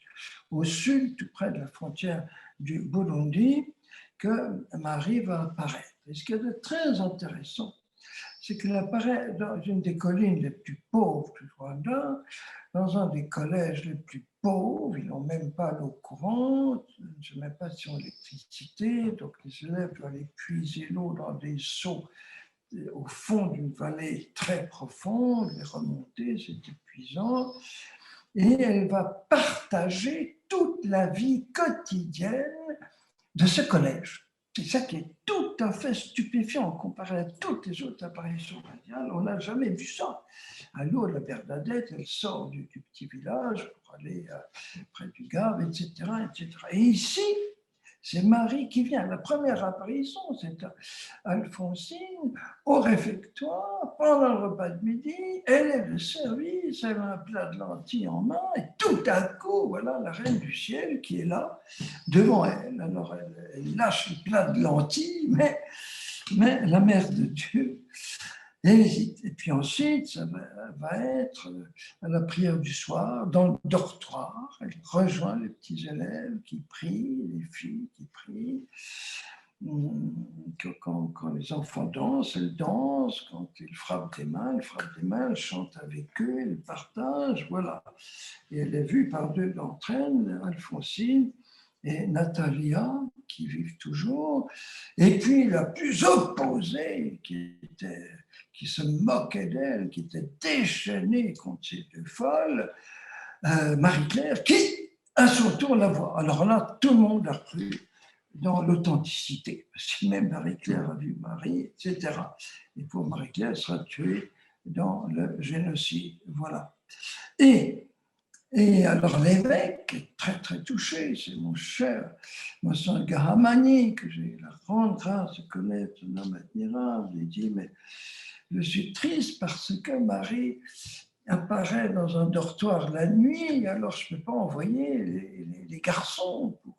au sud, tout près de la frontière du Burundi, que Marie va apparaître. Et ce qui est de très intéressant, c'est qu'elle apparaît dans une des collines les plus pauvres du Rwanda, dans un des collèges les plus pauvres. Ils n'ont même pas l'eau courante, je ne sais même pas si on a l'électricité, donc les élèves doivent aller puiser l'eau dans des seaux au fond d'une vallée très profonde, les remonter, c'est épuisant. Et elle va partager toute la vie quotidienne de ce collège. C'est ça qui est tout à fait stupéfiant comparé à toutes les autres apparitions mariales. On n'a jamais vu ça. À l'eau, la Bernadette, elle sort du petit village pour aller près du Gave, etc., etc. Et ici, c'est Marie qui vient. La première apparition, c'est Alphonsine au réfectoire, pendant le repas de midi. Elle est le service, elle a un plat de lentilles en main, et tout à coup, voilà la reine du ciel qui est là, devant elle. Alors elle lâche le plat de lentilles, mais la mère de Dieu hésite. Et puis ensuite, ça va être à la prière du soir, dans le dortoir. Elle rejoint les petits élèves qui prient, les filles qui prient. Quand les enfants dansent, elles dansent. Quand ils frappent des mains, elles chantent avec eux, elles partagent. Voilà. Et elle est vue par deux d'entre elles, Alphonsine et Natalia, qui vivent toujours. Et puis la plus opposée, qui se moquait d'elle, qui était déchaînée contre ces deux folles, Marie-Claire, qui, à son tour, la voit. Alors là, tout le monde a cru dans l'authenticité. Si même Marie-Claire a vu Marie, etc. Et pour Marie-Claire, elle sera tuée dans le génocide. Voilà. Et alors l'évêque est très très touché, c'est mon cher Monsieur Gahamani, que j'ai la grande grâce de connaître, un homme admirable. Il dit, mais je suis triste parce que Marie apparaît dans un dortoir la nuit, alors je ne peux pas envoyer les garçons pour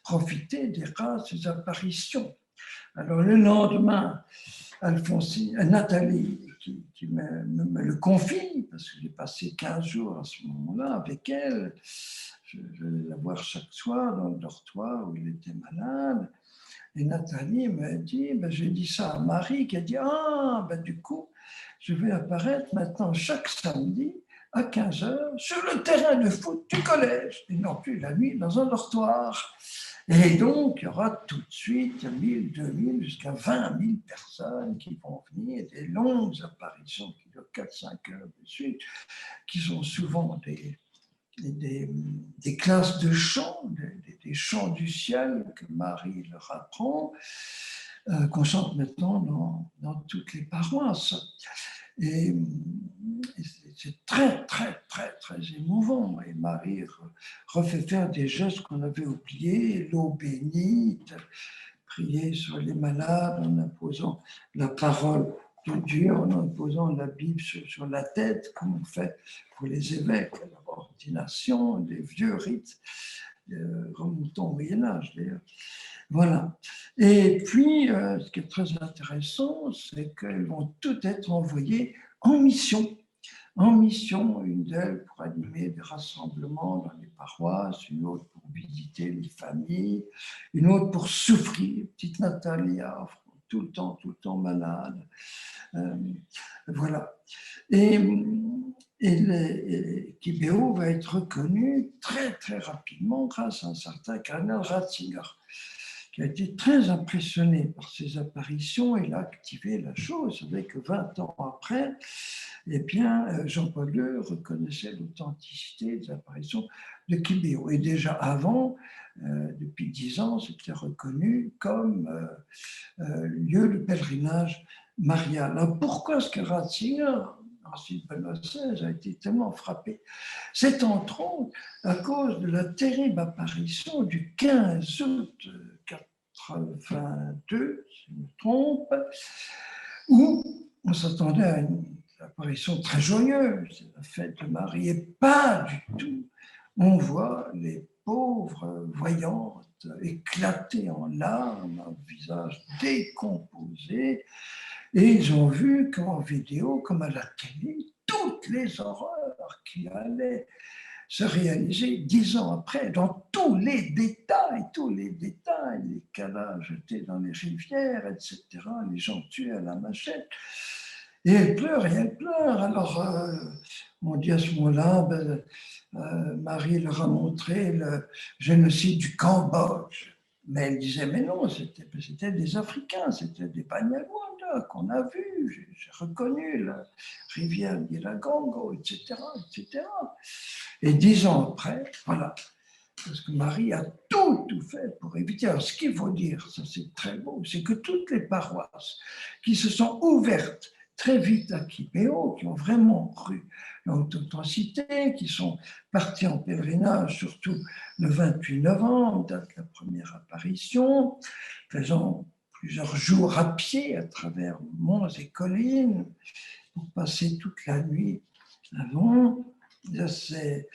profiter des rares apparitions. Alors le lendemain, Nathalie me le confie, parce que j'ai passé 15 jours à ce moment-là avec elle. Je vais la voir chaque soir dans le dortoir où il était malade. Et Nathalie m'a dit, j'ai dit ça à Marie, qui a dit, du coup, je vais apparaître maintenant chaque samedi à 15 heures sur le terrain de foot du collège, et non plus la nuit dans un dortoir. Et donc, il y aura tout de suite 1000, 2000, jusqu'à 20 000 personnes qui vont venir, des longues apparitions qui durent 4-5 heures de suite, qui sont souvent des classes de chant, des chants du ciel que Marie leur apprend, qu'on chante maintenant dans toutes les paroisses. Et c'est très, très, très, très émouvant. Et Marie refait faire des gestes qu'on avait oubliés, l'eau bénite, prier sur les malades en imposant la parole de Dieu, en imposant la Bible sur la tête, comme on fait pour les évêques à l'ordination, des vieux rites, remontant au Moyen-Âge d'ailleurs. Voilà. Et puis, ce qui est très intéressant, c'est qu'elles vont toutes être envoyées en mission. En mission, une d'elles pour animer des rassemblements dans les paroisses, une autre pour visiter les familles, une autre pour souffrir. Petite Nathalie, tout le temps malade. Voilà. Et Kibéo va être reconnu très, très rapidement grâce à un certain Cardinal Ratzinger, qui a été très impressionné par ces apparitions. Il a activé la chose. Vous savez que 20 ans après, eh bien, Jean-Paul II reconnaissait l'authenticité des apparitions de Kibéo. Et déjà avant, depuis 10 ans, c'était reconnu comme lieu de pèlerinage marial. Alors pourquoi est-ce que Ratzinger, ensuite Benoît XVI, a été tellement frappé? C'est entre autres à cause de la terrible apparition du 15 août 82, si je me trompe, où on s'attendait à une apparition très joyeuse, c'est la fête de Marie, et pas du tout. On voit les pauvres voyantes éclater en larmes, un visage décomposé, et ils ont vu qu'en vidéo, comme à la télé, toutes les horreurs qui allaient se réaliser 10 ans après, dans tous les détails, les cadavres jetés dans les rivières, etc., les gens tués à la machette. Et elle pleure. Alors, on dit à ce moment-là, Marie leur a montré le génocide du Cambodge. Mais elle disait, mais non, c'était des Africains, c'était des Banyarwanda qu'on a vus, j'ai reconnu la rivière d'Iragongo, etc., etc. Et 10 ans après, voilà, parce que Marie a tout fait pour éviter. Alors, ce qu'il faut dire, ça c'est très beau, c'est que toutes les paroisses qui se sont ouvertes très vite à Kibéo, qui ont vraiment cru l'authenticité, qui sont partis en pèlerinage, surtout le 28 novembre, date de la première apparition, faisant plusieurs jours à pied à travers monts et collines pour passer toute la nuit avant. C'est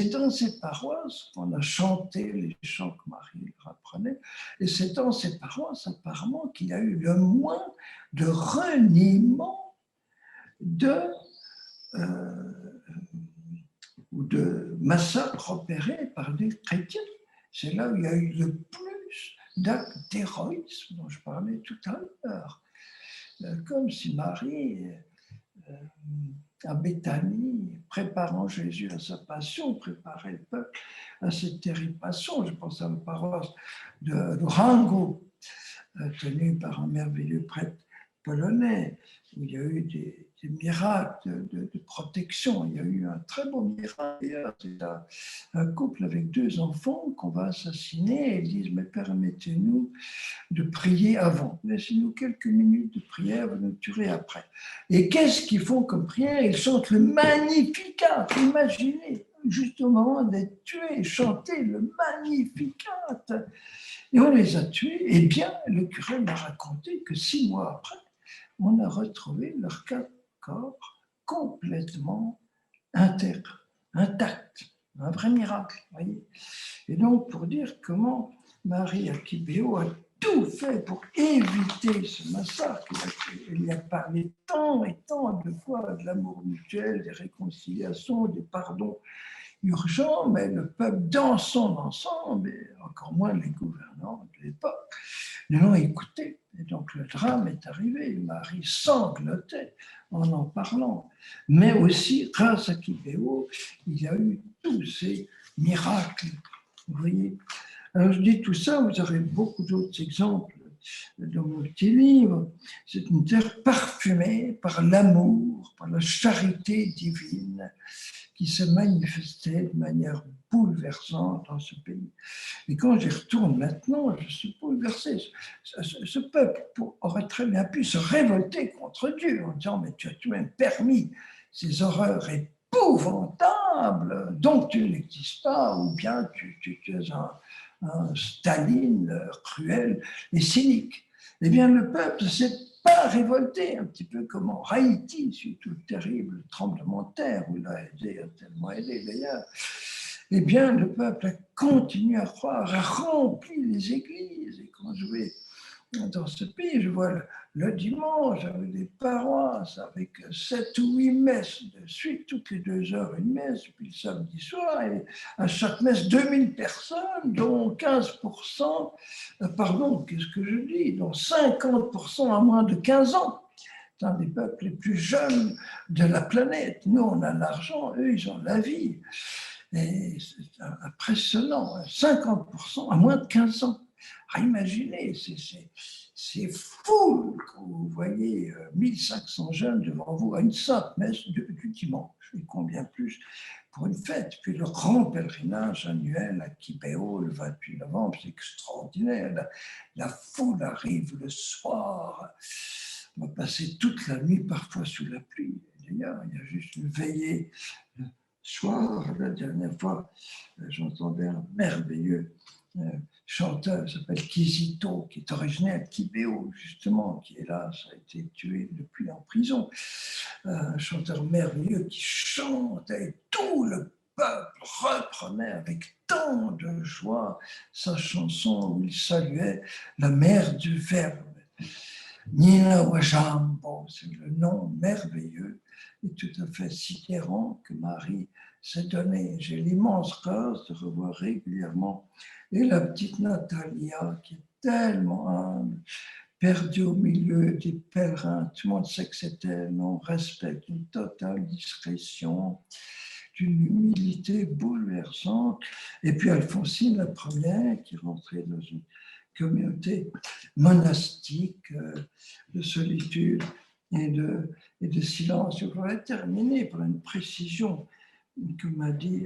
dans ces paroisses qu'on a chanté les chants que Marie apprenait, et c'est dans ces paroisses apparemment qu'il y a eu le moins de reniement ou de massacres opérés par des chrétiens. C'est là où il y a eu le plus d'actes d'héroïsme dont je parlais tout à l'heure. Comme si Marie, à Béthanie, préparant Jésus à sa passion, préparait le peuple à cette terrible passion. Je pense à la paroisse de Rango, tenue par un merveilleux prêtre polonais, où il y a eu des miracles de protection. Il y a eu un très beau miracle. C'est un couple avec 2 enfants qu'on va assassiner, et ils disent, mais permettez-nous de prier avant. Laissez-nous quelques minutes de prière, vous nous tuerez après. Et qu'est-ce qu'ils font comme prière? Ils chantent le Magnificat. Imaginez, juste au moment d'être tués, chanter le Magnificat. Et on les a tués. Eh bien, le curé m'a raconté que 6 mois après, on a retrouvé leur corps complètement intact. Un vrai miracle, voyez. Et donc, pour dire comment Marie à Kibéo a tout fait pour éviter ce massacre. Il y a parlé tant et tant de fois de l'amour mutuel, des réconciliations, des pardons urgents, mais le peuple dans son ensemble, et encore moins les gouvernants de l'époque, ne l'ont écouté. Et donc le drame est arrivé. Marie sanglotait en parlant. Mais aussi, grâce à Kibéo, il y a eu tous ces miracles. Vous voyez. Alors je dis tout ça, vous aurez beaucoup d'autres exemples dans mon petit livre. C'est une terre parfumée par l'amour, par la charité divine qui se manifestait de manière bouleversante dans ce pays. Et quand j'y retourne maintenant, je suis bouleversé. Ce peuple aurait très bien pu se révolter contre Dieu en disant « Mais tu as tout de même permis ces horreurs épouvantables, donc tu n'existes pas, ou bien tu es un Staline cruel et cynique. » Eh bien, le peuple s'est pas révolté, un petit peu comme en Haïti, suite au terrible tremblement de terre, où il a tellement aidé d'ailleurs. Eh bien, le peuple a continué à croire, a rempli les églises. Et quand je vais dans ce pays, je vois le dimanche avec des paroisses, avec 7 ou 8 messes de suite, toutes les 2 heures une messe, puis le samedi soir, et à chaque messe 2000 personnes, dont 15%, pardon, qu'est-ce que je dis, dont 50% à moins de 15 ans. C'est un des peuples les plus jeunes de la planète. Nous, on a l'argent, eux, ils ont la vie. Et c'est impressionnant, 50% à moins de 15 ans. À imaginer, c'est fou quand vous voyez 1500 jeunes devant vous à une simple messe du dimanche, et combien plus pour une fête. Puis le grand pèlerinage annuel à Kibéo le 28 novembre, c'est extraordinaire. La foule arrive le soir, on va passer toute la nuit parfois sous la pluie. D'ailleurs, il y a juste une veillée le soir. La dernière fois, j'entendais un merveilleux chanteur qui s'appelle Kizito, qui est originaire de Kibéo, justement, qui hélas a été tué depuis en prison. Un chanteur merveilleux qui chante et tout le peuple reprenait avec tant de joie sa chanson où il saluait la mère du Verbe. Nina Wajambo, c'est le nom merveilleux et tout à fait sidérant que Marie s'est donné. J'ai l'immense grâce de revoir régulièrement et la petite Natalia qui est tellement humble, perdue au milieu des pèlerins. Tout le monde sait que c'est elle, on respecte une totale discrétion, d'une humilité bouleversante. Et puis Alphonsine, la première, qui est rentrée dans une communauté monastique de solitude et de silence. Je voudrais terminer par une précision que m'a dit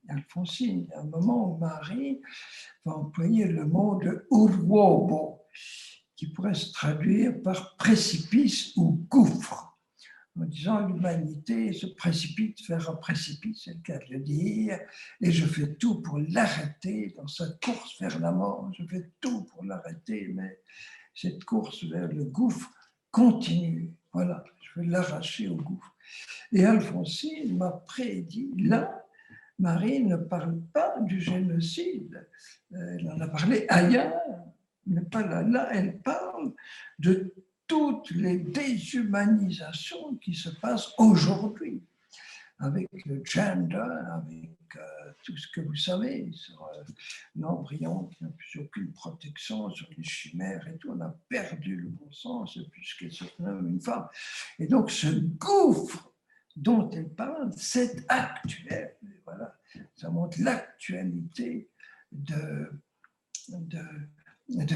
Alphonsine. Il y a un moment où Marie va employer le mot de urwobo, qui pourrait se traduire par précipice ou gouffre, en disant l'humanité se précipite vers un précipice, c'est le cas de le dire, et je fais tout pour l'arrêter dans sa course vers la mort, je fais tout pour l'arrêter, mais cette course vers le gouffre continue. Voilà, je vais l'arracher au gouffre. Et Alphonsine m'a prédit, là, Marie ne parle pas du génocide, elle en a parlé ailleurs, mais pas là. Là, elle parle de toutes les déshumanisations qui se passent aujourd'hui, avec le gender, avec tout ce que vous savez sur l'embryon qui n'a plus aucune protection, sur les chimères et tout. On a perdu le bon sens puisque c'est un homme, une femme. Et donc ce gouffre dont elle parle, c'est actuel. Et voilà, ça montre l'actualité de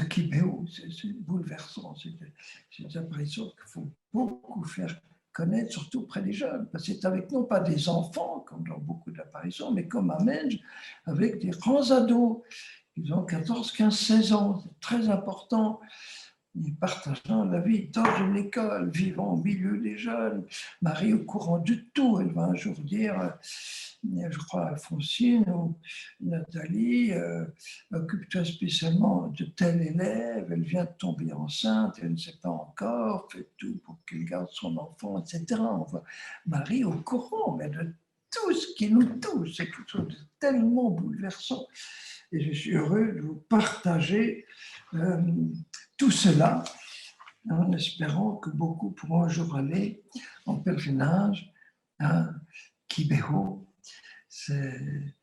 Kibéo. C'est bouleversant. C'est des apparitions qu'il faut beaucoup faire connaître, surtout auprès des jeunes. Parce que c'est avec non pas des enfants, comme dans beaucoup d'apparitions, mais comme à Menge, avec des grands ados. Ils ont 14, 15, 16 ans. C'est très important. Ils partageant la vie dans une école, vivant au milieu des jeunes. Marie au courant de tout. Elle va un jour dire, je crois à Alphonsine ou Nathalie, occupe-toi spécialement de tel élève, elle vient de tomber enceinte, elle ne sait pas encore, fait tout pour qu'elle garde son enfant, etc. On voit Marie au courant, mais de tout ce qui nous touche, c'est quelque chose de tellement bouleversant. et je suis heureux de vous partager tout cela en espérant que beaucoup pourront un jour aller en pèlerinage à Kibeho. C'est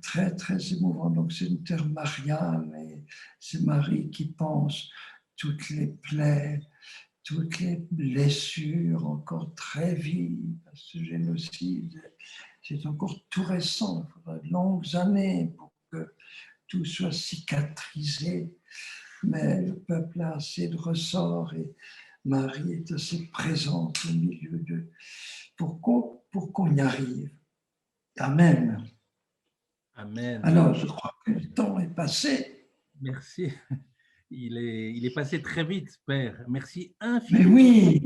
très, très émouvant. Donc, c'est une terre mariale et c'est Marie qui pense toutes les plaies, toutes les blessures encore très vives. Ce génocide, c'est encore tout récent. Il faudra de longues années pour que tout soit cicatrisé. Mais le peuple a assez de ressorts et Marie est assez présente au milieu d'eux pour qu'on y arrive. Amen. Amen. Alors, je crois que le temps est passé. Merci. Il est passé très vite, Père. Merci Mais infiniment. oui,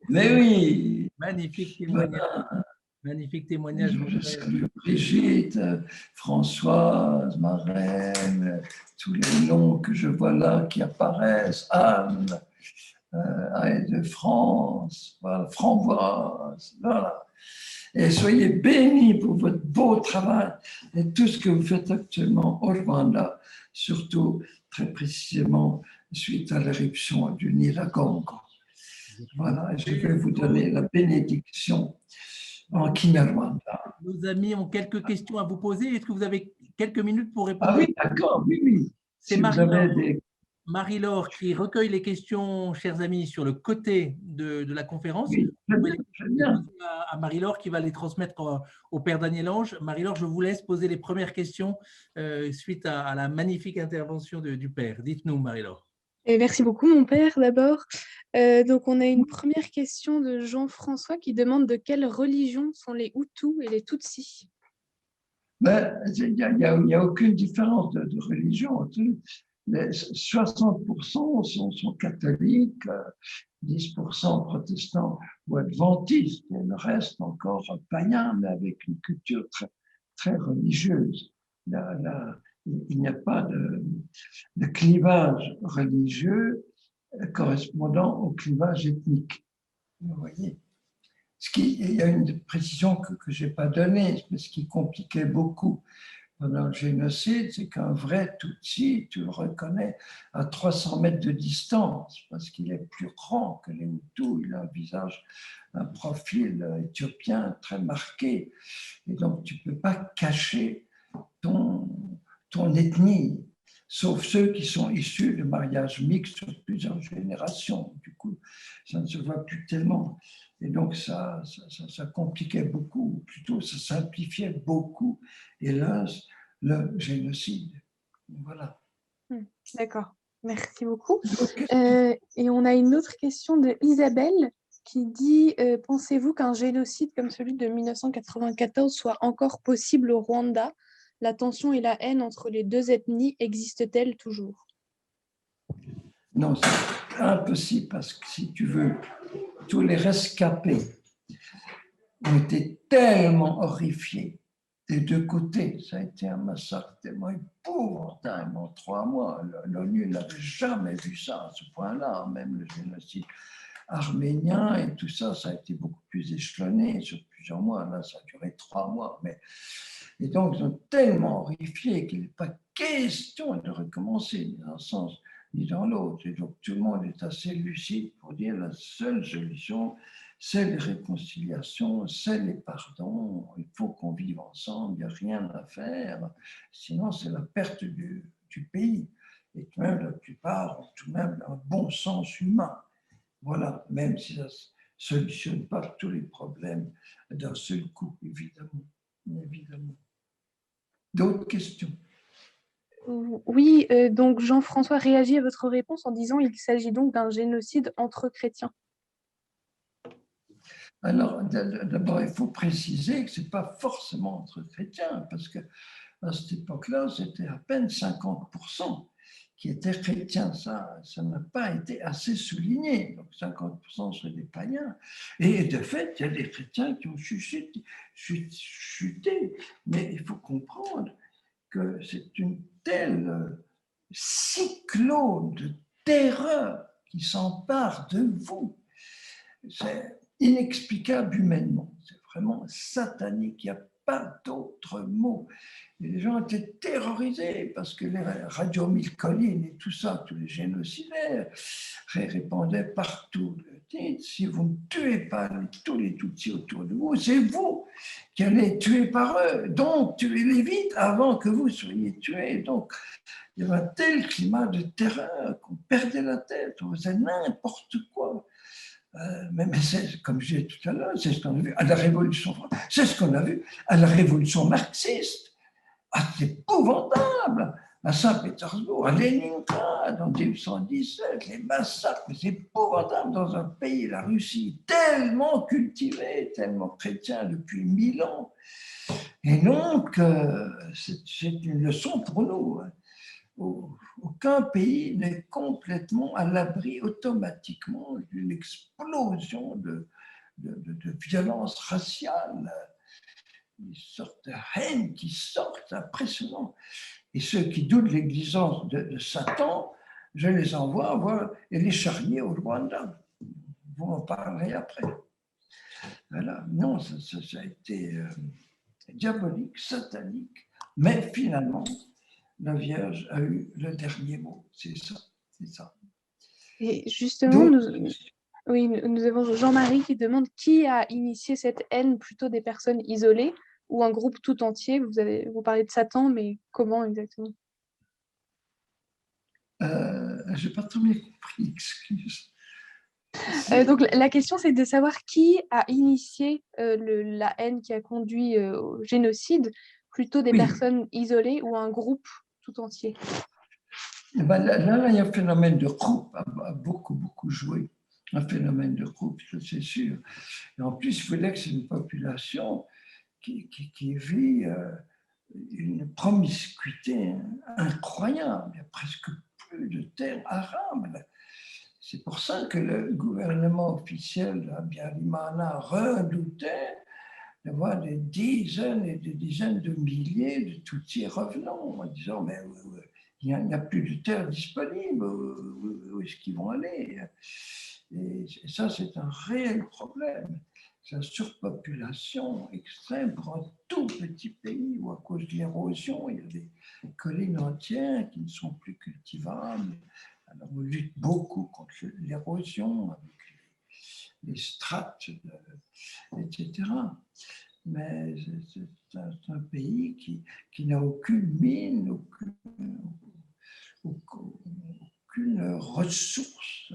mais oui. Magnifique témoignage. Voilà. Magnifique témoignage, mon Je Père. salue Brigitte, Françoise, Marraine, tous les noms que je vois là qui apparaissent, Anne, de France, voilà, Framboise, voilà. Et soyez bénis pour votre beau travail et tout ce que vous faites actuellement au Rwanda, surtout très précisément suite à l'éruption du Nyiragongo. Voilà, et je vais vous donner la bénédiction en Kinyarwanda. Nos amis ont quelques questions à vous poser. Est-ce que vous avez quelques minutes pour répondre? Ah oui, d'accord, oui, oui. C'est Si vous avez des... Marie-Laure qui recueille les questions, chers amis, sur le côté de la conférence. Oui, Vous pouvez très les bien. poser à Marie-Laure qui va les transmettre au Père Daniel Ange. Marie-Laure, je vous laisse poser les premières questions suite à la magnifique intervention du Père. Dites-nous, Marie-Laure. Et merci beaucoup, mon père, d'abord. Donc, on a une première question de Jean-François qui demande de quelle religion sont les Hutus et les Tutsis. Ben, il n'y a aucune différence de religion. Les 60% sont catholiques, 10% protestants ou adventistes, et le reste encore païens, mais avec une culture très, très religieuse. Il n'y a pas de clivage religieux correspondant au clivage ethnique. Vous voyez? Il y a une précision que je n'ai pas donnée, mais ce qui compliquait beaucoup pendant le génocide, c'est qu'un vrai Tutsi, tu le reconnais à 300 mètres de distance, parce qu'il est plus grand que les Hutus, il a un visage, un profil éthiopien très marqué, et donc tu ne peux pas cacher ton ethnie, sauf ceux qui sont issus de mariages mixtes sur plusieurs générations. Du coup, ça ne se voit plus tellement. Et donc, ça compliquait beaucoup, ou plutôt, ça simplifiait beaucoup, hélas, le génocide. Voilà. D'accord, merci beaucoup. Et on a une autre question de Isabelle qui dit pensez-vous qu'un génocide comme celui de 1994 soit encore possible au Rwanda? La tension et la haine entre les deux ethnies existent-elles toujours? Non, c'est impossible parce que si tu veux, tous les rescapés ont été tellement horrifiés des deux côtés. Ça a été un massacre tellement épouvantable en 3 mois. L'ONU n'avait jamais vu ça à ce point-là, même le génocide arménien et tout ça, ça a été beaucoup plus échelonné sur plusieurs mois. Là, ça a duré 3 mois. Et donc, ils sont tellement horrifiés qu'il n'est pas question de recommencer, ni dans un sens ni dans l'autre. Et donc, tout le monde est assez lucide pour dire la seule solution, c'est les réconciliations, c'est les pardons. Il faut qu'on vive ensemble, il n'y a rien à faire. Sinon, c'est la perte du pays. Et tout de même, la plupart ont tout de même un bon sens humain. Voilà, même si ça ne solutionne pas tous les problèmes d'un seul coup, évidemment. D'autres questions? Oui, donc Jean-François réagit à votre réponse en disant qu'il s'agit donc d'un génocide entre chrétiens. Alors, d'abord, il faut préciser que ce n'est pas forcément entre chrétiens, parce qu'à cette époque-là, c'était à peine 50% qui étaient chrétiens. Ça n'a pas été assez souligné. Donc, 50% seraient des païens. Et de fait, il y a des chrétiens qui ont chuté. Mais il faut comprendre que c'est une telle cyclone de terreur qui s'empare de vous. C'est inexplicable humainement. C'est vraiment satanique. Il n'y a pas d'autres mots. Et les gens étaient terrorisés parce que les radios mille collines et tout ça, tous les génocidaires répandaient partout. Dites, si vous ne tuez pas tous les Tutsis autour de vous, c'est vous qui allez être tués par eux. Donc, tuez-les vite avant que vous soyez tués. Donc, il y avait un tel climat de terreur qu'on perdait la tête, on faisait n'importe quoi. Mais c'est, comme je disais tout à l'heure, c'est ce qu'on a vu à la Révolution française, c'est ce qu'on a vu à la Révolution marxiste. Ah, c'est épouvantable! À Saint-Pétersbourg, à Leningrad, en 1917, les massacres, c'est épouvantable dans un pays, la Russie, tellement cultivé, tellement chrétien depuis 1000 ans. Et donc, c'est une leçon pour nous. Aucun pays n'est complètement à l'abri automatiquement d'une explosion de violence raciale. Une sorte de haine qui sort, c'est impressionnant. Et ceux qui doutent de l'existence de Satan, je les envoie voir et les charniers au Rwanda. Vous en parlerez après. Voilà. Non, ça a été diabolique, satanique, mais finalement, la Vierge a eu le dernier mot. C'est ça, c'est ça. Et justement, nous avons Jean-Marie qui demande qui a initié cette haine, plutôt des personnes isolées ou un groupe tout entier. Vous parlez de Satan, mais comment exactement? Je n'ai pas trop bien compris, excuse. Donc la question, c'est de savoir qui a initié la haine qui a conduit au génocide, plutôt des personnes isolées ou un groupe tout entier. Et ben là, il y a un phénomène de groupe a beaucoup joué. Un phénomène de groupe, c'est sûr. Et en plus, il faut dire que c'est une population qui vit une promiscuité incroyable. Il n'y a presque plus de terre arable. C'est pour ça que le gouvernement officiel d'Abiyarimana redoutait d'avoir des dizaines et des dizaines de milliers de Tutsis revenant en disant mais il n'y a plus de terre disponible, où est-ce qu'ils vont aller? Et ça, c'est un réel problème. C'est la surpopulation extrême pour un tout petit pays où, à cause de l'érosion, il y a des collines entières qui ne sont plus cultivables. Alors, on lutte beaucoup contre l'érosion avec les strates, etc. Mais c'est un pays qui n'a aucune mine, aucune ressource,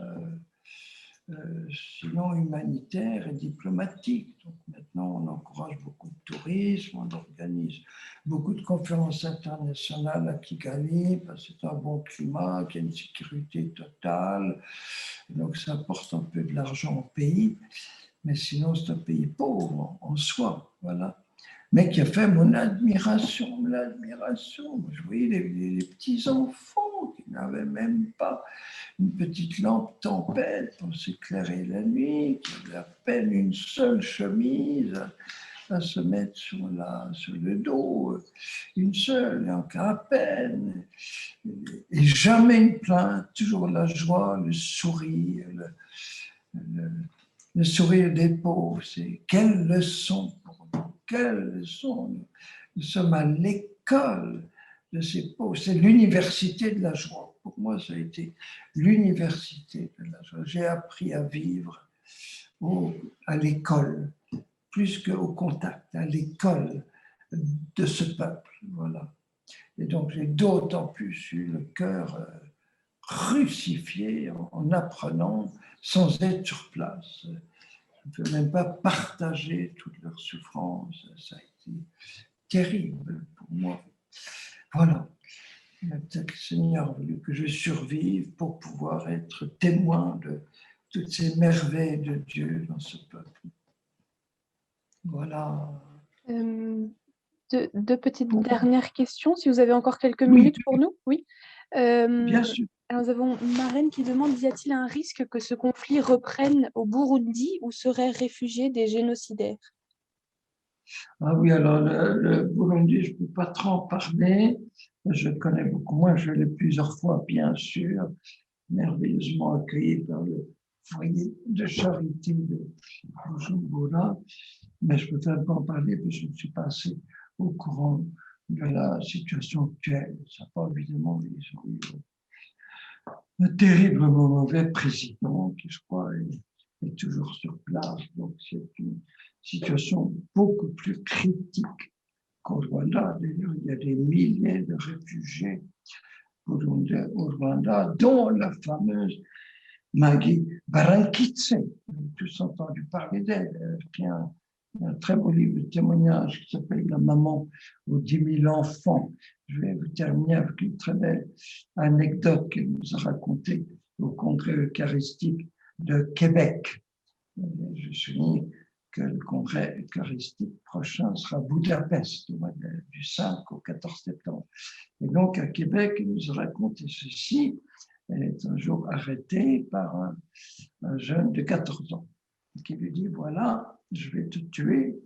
sinon humanitaire et diplomatique. Donc maintenant, on encourage beaucoup de tourisme, on organise beaucoup de conférences internationales à Kigali, parce que c'est un bon climat, qu'il y a une sécurité totale. Donc ça apporte un peu de l'argent au pays, mais sinon c'est un pays pauvre en soi, voilà. Mais qui a fait mon admiration. Je voyais les petits-enfants qui n'avaient même pas une petite lampe tempête pour s'éclairer la nuit, qui avaient à peine une seule chemise à se mettre sur le dos, une seule, et encore à peine. Et jamais une plainte, toujours la joie, le sourire, le sourire des pauvres. C'est quelle leçon pour nous, quelle leçon. Nous sommes à l'école de ces pauvres. C'est l'université de la joie. Pour moi, ça a été l'université de la joie. J'ai appris à vivre à l'école, plus qu'au contact, à l'école de ce peuple. Voilà. Et donc, j'ai d'autant plus eu le cœur crucifié en apprenant sans être sur place. Je ne peux même pas partager toute leur souffrance. Ça a été terrible pour moi. Voilà. Peut-être que le Seigneur a voulu que je survive pour pouvoir être témoin de toutes ces merveilles de Dieu dans ce peuple. Voilà. Deux petites dernières questions, si vous avez encore quelques minutes pour nous. Oui. Bien sûr. Alors, nous avons Marraine qui demande, y a-t-il un risque que ce conflit reprenne au Burundi où seraient réfugiés des génocidaires? Ah oui, alors le Burundi, je ne peux pas trop en parler. Je connais beaucoup moins, je l'ai plusieurs fois, bien sûr, merveilleusement accueilli par le foyer de charité de Bujumbura, mais je ne peux pas en parler parce que je ne suis pas assez au courant de la situation actuelle. Ça pas évidemment, ils ont eu un terriblement mauvais président qui, je crois, est toujours sur place. Donc, c'est une situation beaucoup plus critique qu'au Rwanda. D'ailleurs, il y a des milliers de réfugiés au Rwanda, dont la fameuse Maggie Barankitse. Vous avez tous entendu parler d'elle. Il y a un très beau livre de témoignages qui s'appelle La maman aux 10 000 enfants. Je vais vous terminer avec une très belle anecdote qu'elle nous a racontée au Congrès eucharistique de Québec. Je souligne que le Congrès eucharistique prochain sera à Budapest, du 5 au 14 septembre. Et donc, à Québec, elle nous a raconté ceci. Elle est un jour arrêtée par un jeune de 14 ans qui lui dit, voilà, je vais te tuer,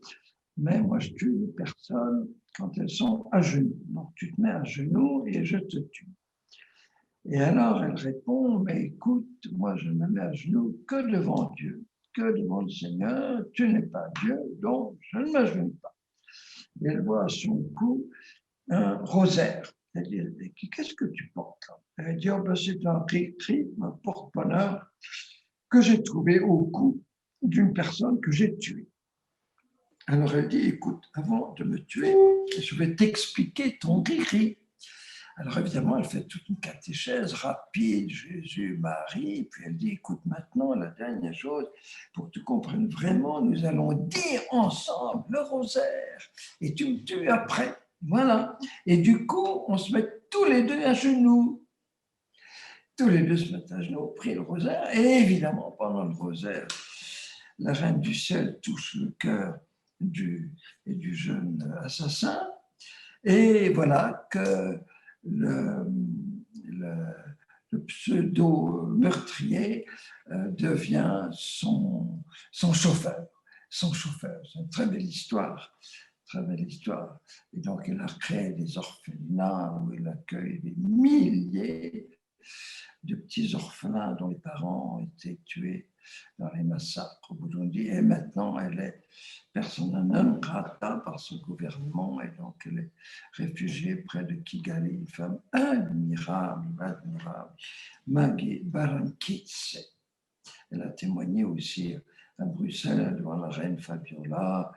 mais moi je tue les personnes quand elles sont à genoux. Donc tu te mets à genoux et je te tue. Et alors elle répond, mais écoute, moi je me mets à genoux que devant Dieu, que devant le Seigneur, tu n'es pas Dieu, donc je ne m'agenouille pas. Et elle voit à son cou un rosaire. Elle dit, qu'est-ce que tu portes là? Elle dit, oh, ben, c'est un cri, un porte-bonheur que j'ai trouvé au cou d'une personne que j'ai tuée. Alors elle dit, écoute, avant de me tuer, je vais t'expliquer ton cri. Alors évidemment, elle fait toute une catéchèse rapide, Jésus, Marie, puis elle dit, écoute, maintenant, la dernière chose, pour que tu comprennes vraiment, nous allons dire ensemble le rosaire, et tu me tues après. Voilà. Et du coup, on se met tous les deux à genoux. Tous les deux se mettent à genoux, prient le rosaire, et évidemment, pendant le rosaire, la reine du ciel touche le cœur du jeune assassin, et voilà que le pseudo-meurtrier devient son chauffeur. Son chauffeur. C'est une très belle histoire. Très belle histoire. Et donc, il a créé des orphelinats où il accueille des milliers de petits orphelins dont les parents ont été tués dans les massacres au Burundi. Et maintenant, elle est persona non grata par son gouvernement et donc elle est réfugiée près de Kigali, une femme admirable, Maggie Barankitse. Elle a témoigné aussi à Bruxelles devant la reine Fabiola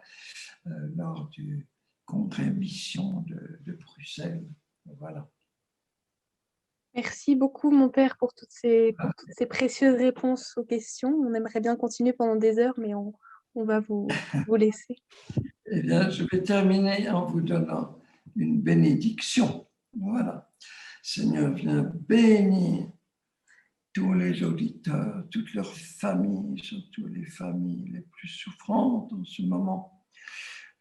lors du congrès mission de Bruxelles. Voilà. Merci beaucoup, mon père, pour toutes ces précieuses réponses aux questions. On aimerait bien continuer pendant des heures, mais on va vous laisser. Eh bien, je vais terminer en vous donnant une bénédiction. Voilà. Seigneur, viens bénir tous les auditeurs, toutes leurs familles, surtout les familles les plus souffrantes en ce moment.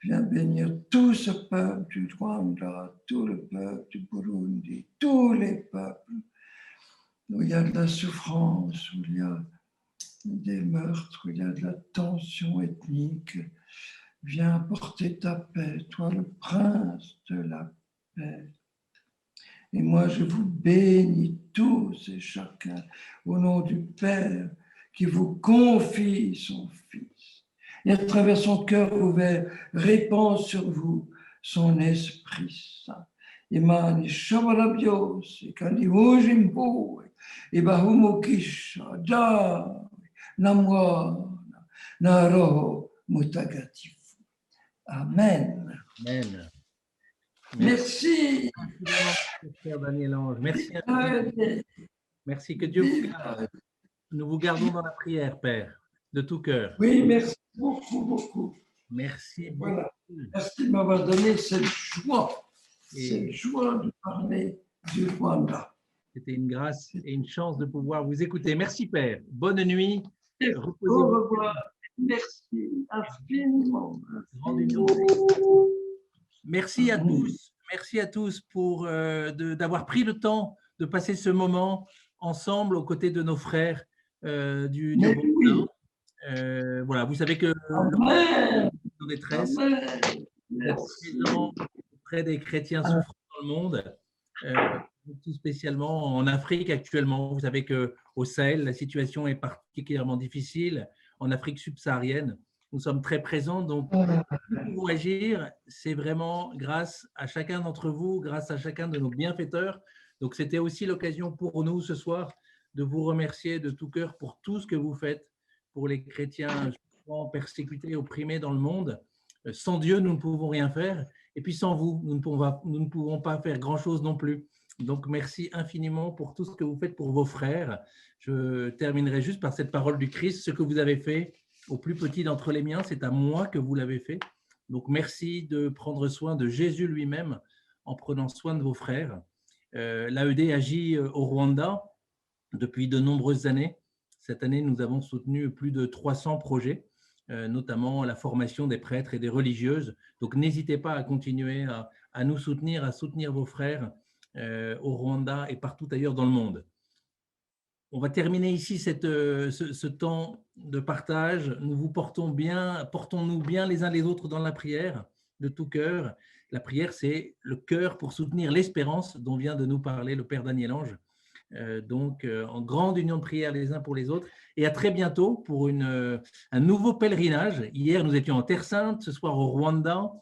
Viens bénir tout ce peuple du Rwanda, tout le peuple du Burundi, tous les peuples où il y a de la souffrance, où il y a des meurtres, où il y a de la tension ethnique. Viens apporter ta paix, toi le prince de la paix. Et moi, je vous bénis tous et chacun au nom du Père qui vous confie son Fils. Et à travers son cœur ouvert, répand sur vous son Esprit Saint. Imani Shabarabios, et Kanivojimbo, et Bahumokisha, Da, Namwa, Naro, Mutagatif. Amen. Amen. Merci. Père Daniel-Ange. Merci à vous. Merci, que Dieu vous garde. Nous vous gardons dans la prière, Père, de tout cœur. Oui, merci beaucoup, beaucoup. Merci beaucoup. Voilà. Merci de m'avoir donné cette joie de parler du Rwanda. C'était une grâce et une chance de pouvoir vous écouter. Merci, Père. Bonne nuit. Au revoir. Merci infiniment. Merci à tous. Merci à tous d'avoir pris le temps de passer ce moment ensemble aux côtés de nos frères du Rwanda. Voilà, vous savez que en détresse, présent auprès des chrétiens souffrant dans le monde. tout spécialement en Afrique actuellement. Vous savez qu'au Sahel, la situation est particulièrement difficile. En Afrique subsaharienne, nous sommes très présents. Donc, nous pouvons agir, c'est vraiment grâce à chacun d'entre vous, grâce à chacun de nos bienfaiteurs. Donc, c'était aussi l'occasion pour nous ce soir de vous remercier de tout cœur pour tout ce que vous faites pour les chrétiens persécutés et opprimés dans le monde. Sans Dieu, nous ne pouvons rien faire. Et puis sans vous, nous ne pouvons pas faire grand-chose non plus. Donc, merci infiniment pour tout ce que vous faites pour vos frères. Je terminerai juste par cette parole du Christ. Ce que vous avez fait au plus petit d'entre les miens, c'est à moi que vous l'avez fait. Donc, merci de prendre soin de Jésus lui-même en prenant soin de vos frères. L'AED agit au Rwanda depuis de nombreuses années. Cette année, nous avons soutenu plus de 300 projets, notamment la formation des prêtres et des religieuses. Donc, n'hésitez pas à continuer à nous soutenir, à soutenir vos frères au Rwanda et partout ailleurs dans le monde. On va terminer ici ce temps de partage. Nous vous portons-nous bien les uns les autres dans la prière de tout cœur. La prière, c'est le cœur pour soutenir l'espérance dont vient de nous parler le Père Daniel-Ange. Donc, en grande union de prière les uns pour les autres. Et à très bientôt pour un nouveau pèlerinage. Hier, nous étions en Terre Sainte, ce soir au Rwanda.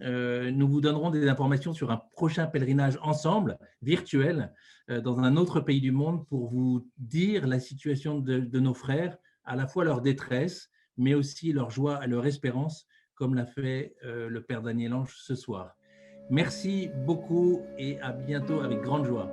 Nous vous donnerons des informations sur un prochain pèlerinage ensemble, virtuel, dans un autre pays du monde pour vous dire la situation de nos frères, à la fois leur détresse, mais aussi leur joie et leur espérance, comme l'a fait le Père Daniel-Ange ce soir. Merci beaucoup et à bientôt avec grande joie.